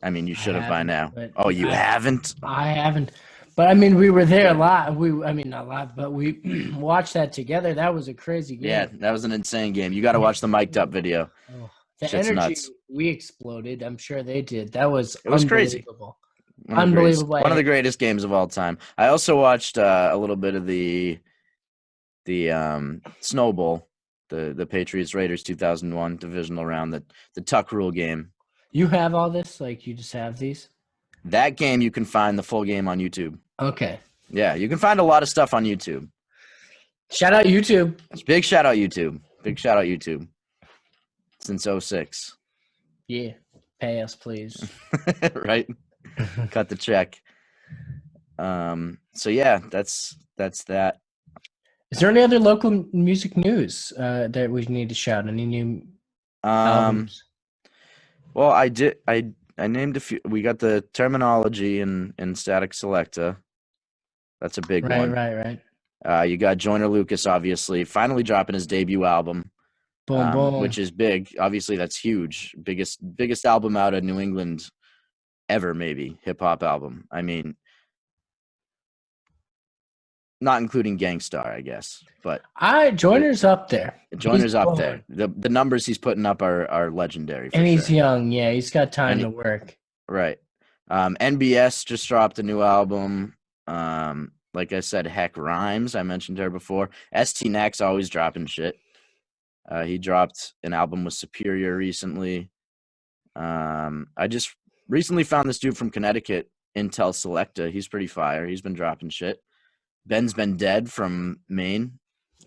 I mean, you should have by now. Oh, you haven't? I haven't. But, I mean, we were there live. Not live, but we watched that together. That was a crazy game. Yeah, that was an insane game. You got to watch the mic'd up video. Oh, the Shit's energy, nuts. we exploded. I'm sure they did. That was crazy. Unbelievable. One of the greatest games of all time. I also watched a little bit of the Snow Bowl, the Patriots Raiders 2001 divisional round, the Tuck Rule game. You have all this? Like, you just have these? That game, you can find the full game on YouTube. Okay. Yeah, you can find a lot of stuff on YouTube. Shout out YouTube. Big shout out YouTube. Big shout out YouTube. Since 06. Yeah. Pay us, please. Right? Cut the check. So yeah, that's that. Is there any other local music news that we need to shout? Any new albums? Well, I named a few. We got the Terminology in Static Selecta. That's a big one. Right. You got Joyner Lucas, obviously, finally dropping his debut album, Boom, boom. which is big. Obviously, that's huge. Biggest album out of New England ever, maybe, hip-hop album. I mean, not including Gangstar, I guess. But Joyner's up there. Joyner's up there. The numbers he's putting up are legendary. And he's young. Yeah, he's got time to work. Right. NBS just dropped a new album. Like I said, Heck Rhymes. I mentioned her before. ST Nack's always dropping shit. He dropped an album with Superior recently. I just recently found this dude from Connecticut, Intel Selecta. He's pretty fire. He's been dropping shit. Ben's Been Dead from Maine.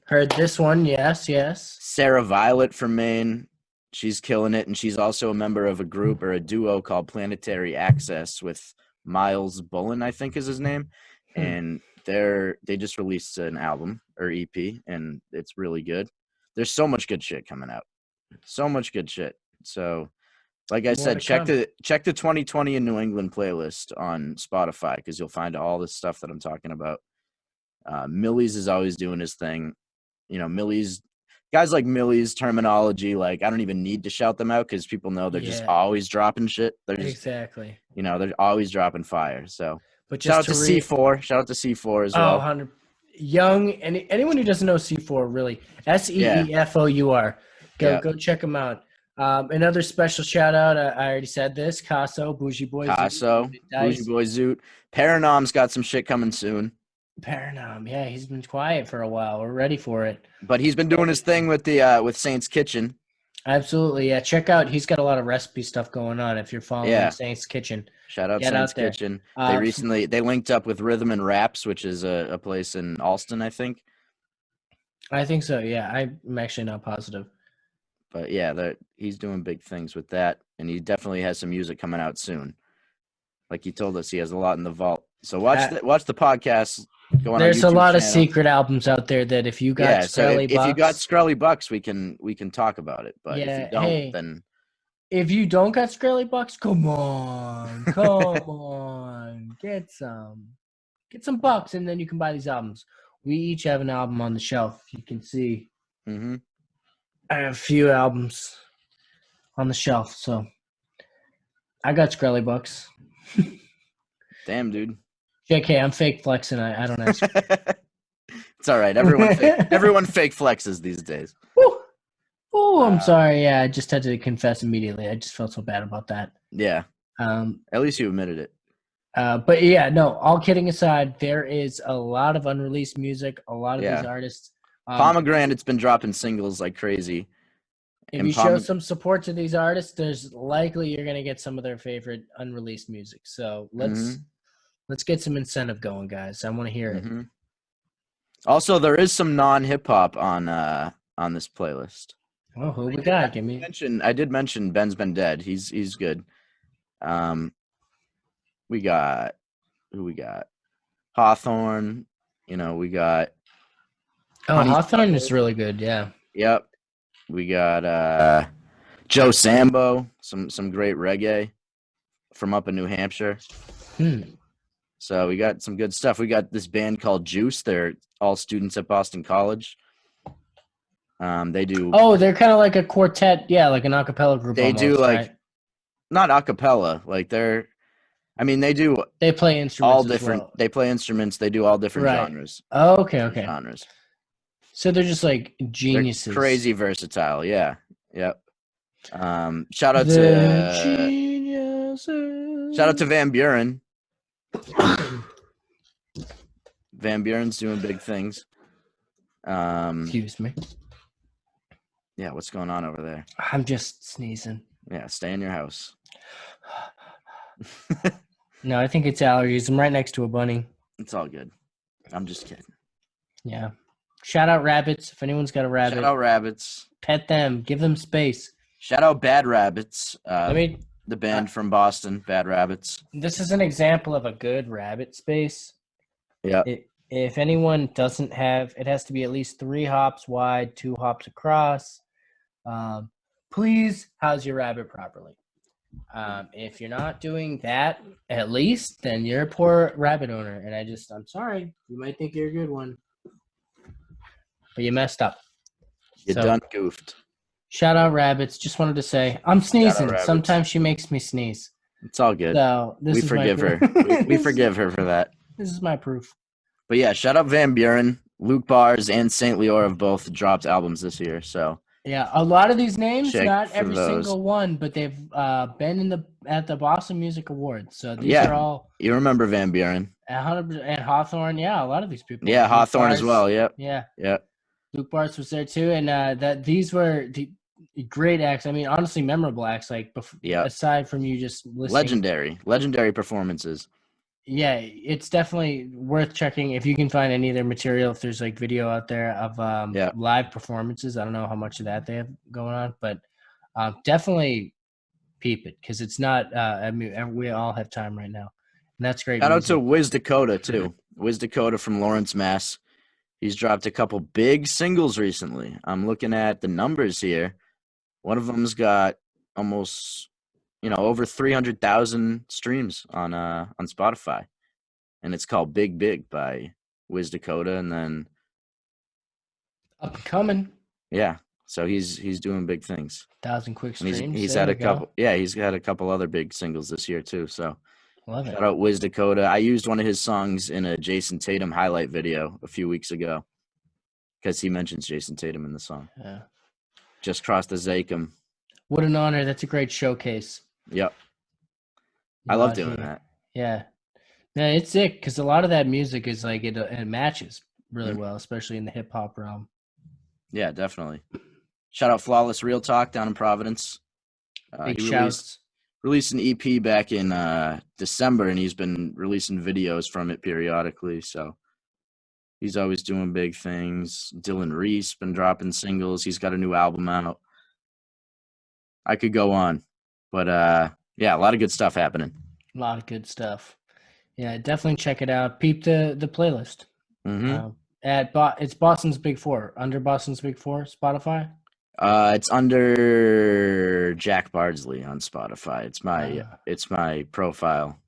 Heard this one, yes. Sarah Violet from Maine. She's killing it, and she's also a member of a group or a duo called Planetary Access with Miles Bullen, I think is his name. And they just released an album or EP, and it's really good. There's so much good shit coming out. So much good shit. So, like I said, check the 2020 in New England playlist on Spotify because you'll find all this stuff that I'm talking about. Millie's is always doing his thing. Millie's guys like Millie's Terminology. Like, I don't even need to shout them out because people know they're just always dropping shit. They're just, exactly. They're always dropping fire. So, but shout out to C4. Shout out to C4 as well. 100. Young, anyone who doesn't know C4, really, SEEFOUR. Go check them out. Another special shout out. I already said this. Casso, Bougie Boy Zoot. Bougie Boy Zoot. Paranom's got some shit coming soon. Paranom, yeah, he's been quiet for a while. We're ready for it. But he's been doing his thing with the with Saints Kitchen. Absolutely, yeah. Check out. He's got a lot of recipe stuff going on. If you're following Saints Kitchen, shout out Saints Kitchen. They linked up with Rhythm and Raps, which is a place in Alston, I think. I think so. Yeah, I'm actually not positive. But yeah, he's doing big things with that, and he definitely has some music coming out soon. Like he told us, he has a lot in the vault. So watch the podcast. There's a lot of secret albums out there that if you got Skrelly Bucks, if you got Skrelly Bucks, we can talk about it. But if you don't, then if you don't got Skrelly Bucks, come on, get some bucks, and then you can buy these albums. we each have an album on the shelf. You can see Mm-hmm. I have a few albums on the shelf. So I got Skrelly Bucks. Damn, dude. JK, I'm fake flexing. I don't ask. It's all right. Everyone fake flexes these days. Woo! Oh, I'm sorry. Yeah, I just had to confess immediately. I just felt so bad about that. Yeah. At least you admitted it. But yeah, no, all kidding aside, there is a lot of unreleased music, a lot of these artists. Pomegranate's been dropping singles like crazy. If you show some support to these artists, there's likely you're going to get some of their favorite unreleased music. So let's get some incentive going, guys. I want to hear it. Also, there is some non-hip-hop on this playlist. Oh, who we got? Give me. I did mention Ben's Been Dead. He's good. We got who we got? Hawthorne. We got. Hawthorne is really good. Yeah. Yep. We got Joe Sambo. Some great reggae from up in New Hampshire. So we got some good stuff. We got this band called Juice. They're all students at Boston College. They do. Oh, they're kind of like a quartet. Yeah, like an a cappella group. They almost, do like. Right? Not a cappella. Like they're. I mean, they do. They play instruments. All different. Well. They play instruments. They do all different genres. Oh, okay. Genres. So they're just like geniuses. They're crazy versatile. Yeah. Yep. Shout out to geniuses. Shout out to Van Buren. Van Buren's doing big things. Excuse me. Yeah, what's going on over there? I'm just sneezing. Yeah, stay in your house. No, I think it's allergies. I'm right next to a bunny. It's all good. I'm just kidding. Yeah. Shout out rabbits. If anyone's got a rabbit. Shout out rabbits. Pet them. Give them space. Shout out Bad Rabbits. The band from Boston, Bad Rabbits. This is an example of a good rabbit space. Yeah. If anyone doesn't have, it has to be at least 3 hops wide, 2 hops across. Please house your rabbit properly. If you're not doing that, at least, then you're a poor rabbit owner. And I'm sorry. You might think you're a good one, but you messed up. You done goofed. Shout out rabbits. Just wanted to say, I'm sneezing. Sometimes she makes me sneeze. It's all good. So we forgive her. We forgive her for that. This is my proof. But yeah, shout out Van Buren. Luke Bars and St. Leor have both dropped albums this year. So yeah, a lot of these names, not every those. single one, but they've been at the Boston Music Awards. So these are all. You remember Van Buren? 100%. And Hawthorne, yeah, a lot of these people. Yeah, Hawthorne as well. Yep. Yeah. Yep. Luke Bars was there too, and these were the great acts. I mean, honestly, memorable acts. Like, aside from you just listening, legendary performances. Yeah, it's definitely worth checking if you can find any of their material. If there's like video out there of live performances, I don't know how much of that they have going on, but definitely peep it because it's not. I mean, we all have time right now, and that's great. Shout out to Wiz Dakota too. Wiz Dakota from Lawrence, Mass. He's dropped a couple big singles recently. I'm looking at the numbers here. One of them's got almost, over 300,000 streams on Spotify, and it's called "Big Big" by Wiz Dakota. And then up and coming. Yeah, so he's doing big things. 1,000 quick streams. He's had a couple. Yeah, he's had a couple other big singles this year too. So. Love it. Shout out Wiz Dakota. I used one of his songs in a Jason Tatum highlight video a few weeks ago because he mentions Jason Tatum in the song. Yeah. Just crossed the Zachem. What an honor. That's a great showcase. Yep. I love doing that. Yeah. No, it's sick because a lot of that music is like it matches really well, especially in the hip hop realm. Yeah, definitely. Shout out Flawless Real Talk down in Providence. Big shouts. Released an EP back in December, and he's been releasing videos from it periodically. So he's always doing big things. Dylan Reese been dropping singles. He's got a new album out. I could go on, but yeah, a lot of good stuff happening. A lot of good stuff. Yeah, definitely check it out. Peep the playlist. Mm-hmm. It's Boston's Big Four. Under Boston's Big Four, Spotify. It's under Jack Bardsley on Spotify. It's my profile.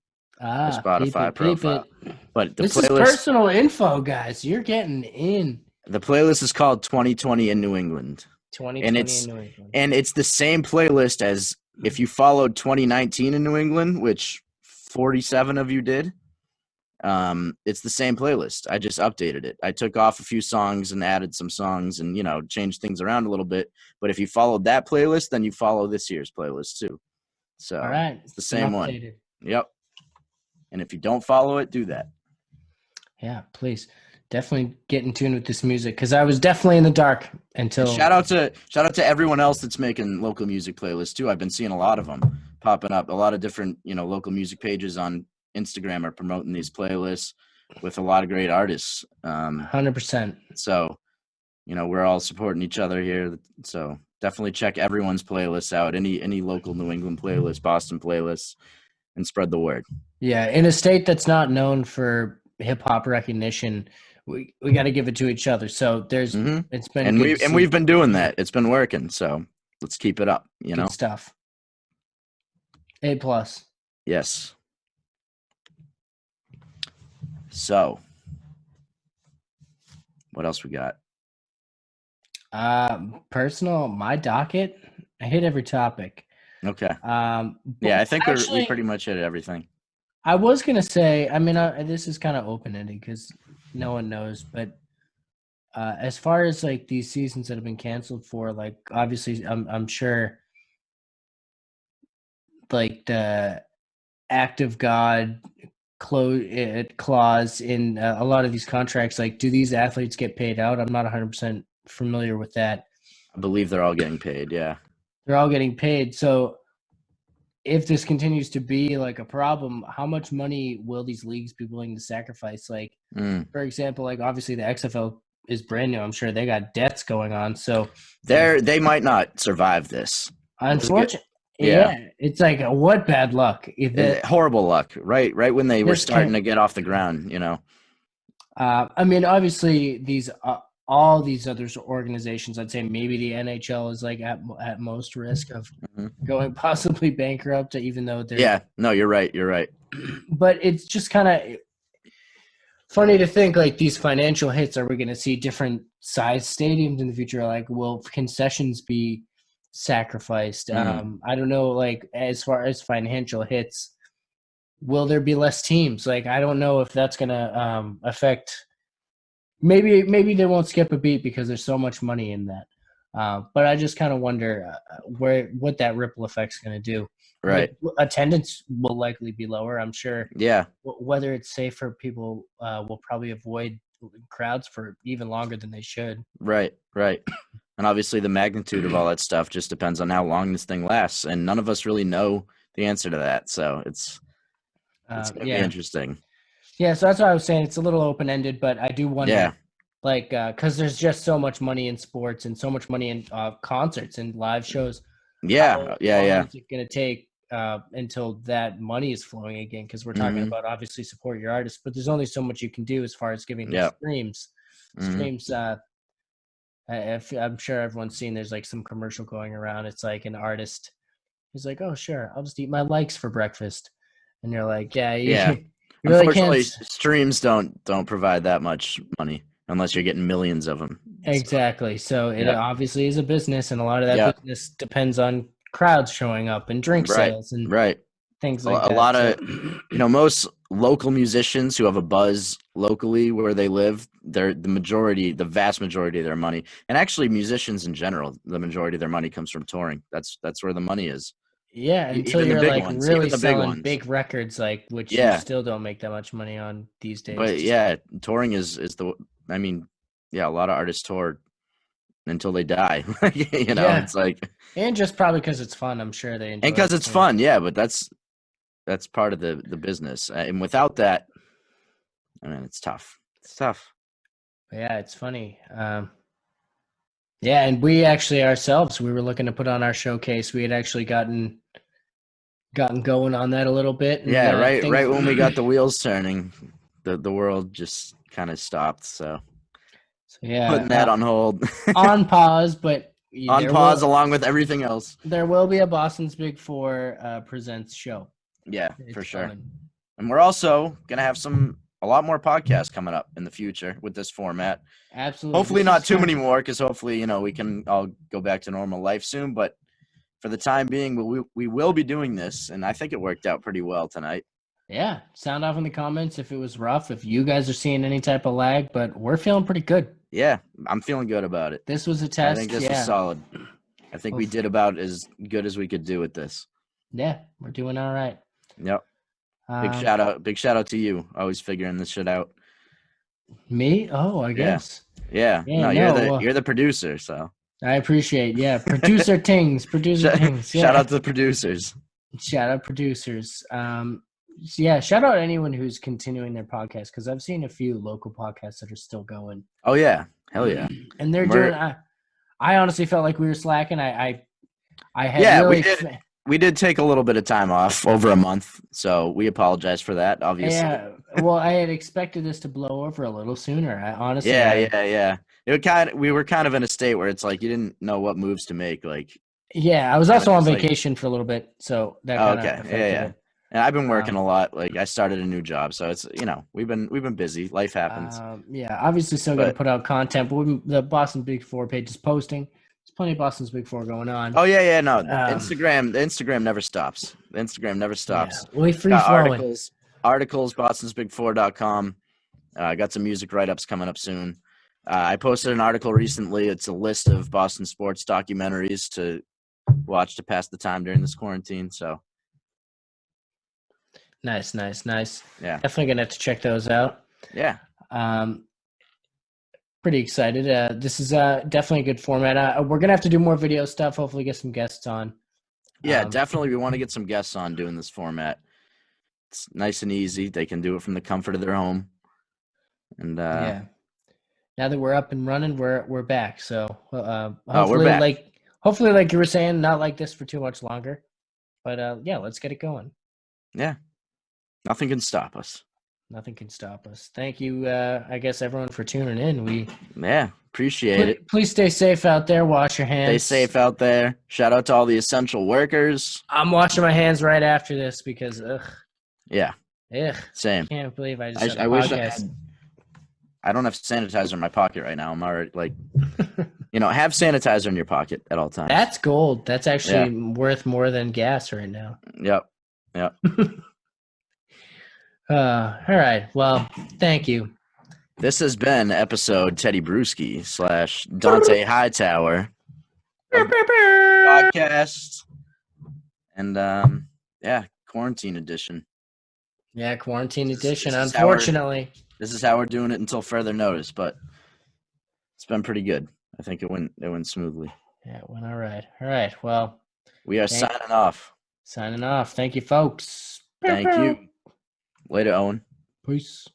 Spotify peep profile. it. But the This is playlist, personal info, guys. You're getting in the playlist is called 2020 in New England. 2020 in New England. And it's the same playlist as if you followed 2019 in New England, which 47 of you did. It's the same playlist. I just updated it. I took off a few songs and added some songs and, changed things around a little bit. But if you followed that playlist, then you follow this year's playlist too. So All right. it's the same one. Updated. Yep. And if you don't follow it, do that. Yeah, please. Definitely get in tune with this music because I was definitely in the dark until. And shout out to everyone else that's making local music playlists too. I've been seeing a lot of them popping up. A lot of different, local music pages on Instagram are promoting these playlists with a lot of great artists. 100%. So, we're all supporting each other here. So definitely check everyone's playlists out. Any local New England playlist, Boston playlists, and spread the word. Yeah, in a state that's not known for hip hop recognition, we got to give it to each other. So there's it's been and we've been doing that. It's been working. So let's keep it up. Good stuff. A+. Yes. So, what else we got? Personal, my docket. I hit every topic. Okay. I think we pretty much hit everything. I was gonna say, this is kind of open ended because no one knows, but as far as like these seasons that have been canceled for, like obviously, I'm sure, like the act of God clause in a lot of these contracts, like do these athletes get paid out? I'm not 100% familiar with that. I believe they're all getting paid. Yeah, they're all getting paid. So if this continues to be like a problem, how much money will these leagues be willing to sacrifice? Like, for example, like obviously the XFL is brand new. I'm sure they got debts going on. So they might not survive this. Unfortunately. Yeah, it's like what bad luck. Horrible luck, right when they were starting to get off the ground, Obviously all these other organizations, I'd say maybe the NHL is like at most risk of going possibly bankrupt, even though they're. Yeah, no, you're right. But it's just kind of funny to think like these financial hits. Are we going to see different size stadiums in the future? Like, will concessions be sacrificed? I don't know, like as far as financial hits, will there be less teams? Like I don't know if that's gonna affect. Maybe they won't skip a beat because there's so much money in that, but I just kind of wonder what that ripple effect's going to do. Right. Like, attendance will likely be lower, I'm sure. Yeah. Whether it's safer, people will probably avoid crowds for even longer than they should. Right. And obviously the magnitude of all that stuff just depends on how long this thing lasts. And none of us really know the answer to that. So it's going to be interesting. Yeah, so that's why I was saying it's a little open-ended, but I do wonder, like, because there's just so much money in sports and so much money in concerts and live shows. Yeah. How long is it going to take until that money is flowing again? Because we're talking about obviously support your artists, but there's only so much you can do as far as giving them streams. Streams. I'm sure everyone's seen. There's like some commercial going around. It's like an artist who's like, "Oh, sure, I'll just eat my likes for breakfast," and you're like, "Yeah." Unfortunately, streams don't provide that much money unless you're getting millions of them. Exactly. So it obviously is a business, and a lot of that business depends on crowds showing up and drink sales and things like that. A lot of most local musicians who have a buzz locally where they live, the vast majority of their money, and actually musicians in general, the majority of their money comes from touring. That's where the money is. Yeah, until you're like really selling big records, like which you still don't make that much money on these days. But touring is a lot of artists tour until they die. It's like, and just probably because it's fun. I'm sure they enjoy and because it's fun, but that's part of the business. And without that, it's tough. It's tough. Yeah, it's funny. Yeah, and we actually ourselves, we were looking to put on our showcase. We had actually gotten going on that a little bit. And, right when we got the wheels turning, the world just kind of stopped. So putting that on hold, on pause, but along with everything else. There will be a Boston's Big Four presents show. Yeah, for sure. And we're also gonna have a lot more podcasts coming up in the future with this format. Absolutely. Hopefully This not is too kind many of- more, because hopefully, we can all go back to normal life soon. But for the time being, we will be doing this, and I think it worked out pretty well tonight. Yeah, sound off in the comments if it was rough, if you guys are seeing any type of lag, but we're feeling pretty good. Yeah, I'm feeling good about it. This was a I test. think this was solid. I think we did about as good as we could do with this. Yeah, we're doing all right. Yep. Big shout out to you. Always figuring this shit out. Me? Oh, I guess. Yeah. Yeah, No, no, you're the producer, so I appreciate. Yeah, producer Tings. Yeah. shout out to the producers. Shout out producers. Yeah, shout out anyone who's continuing their podcast, because I've seen a few local podcasts that are still going. Oh yeah, hell yeah. And they're We're- doing. I honestly felt like we were slacking. I had really. We did take a little bit of time off, over a month, so we apologize for that. Obviously. Yeah. Well, I had expected this to blow over a little sooner. I honestly. Yeah. We were kind of in a state where it's like you didn't know what moves to make. Like. Yeah, I was also on It's like- vacation for a little bit, so that kind of affected it. And I've been working a lot. Like I started a new job, so it's we've been busy. Life happens. Yeah, obviously still going to put out content, but the Boston Big Four page is posting. There's plenty of Boston's Big Four going on. Oh yeah. No, the Instagram never stops. The Instagram never stops. Yeah, we free Got flowing. articles, bostonsbig4.com. I got some music write-ups coming up soon. I posted an article recently. It's a list of Boston sports documentaries to watch to pass the time during this quarantine. So Nice. yeah, Definitely going to have to check those out. yeah. Pretty excited. This is definitely a good format. We're going to have to do more video stuff, hopefully get some guests on. Yeah, definitely. We want to get some guests on doing this format. It's nice and easy. They can do it from the comfort of their home. And Yeah. Now that we're up and running, we're back. So we're back. Hopefully, like you were saying, not like this for too much longer. But yeah, let's get it going. Yeah. Nothing can stop us. Nothing can stop us. Thank you, I guess, everyone, for tuning in. Appreciate it. Please stay safe out there. Wash your hands. Stay safe out there. Shout out to all the essential workers. I'm washing my hands right after this because, Yeah. Same. Can't believe I just. I wish I don't have sanitizer in my pocket right now. I'm already like, have sanitizer in your pocket at all times. That's gold. That's actually worth more than gas right now. Yep. All right. Well, thank you. This has been episode Teddy Bruschi / Dante Hightower podcast. And quarantine edition. Yeah, quarantine edition. This is Unfortunately. This is how we're doing it until further notice, but it's been pretty good. I think it went smoothly. Yeah, it went all right. All right. Well, we are signing off. Signing off. Thank you, folks. Thank you. Later, Owen. Peace.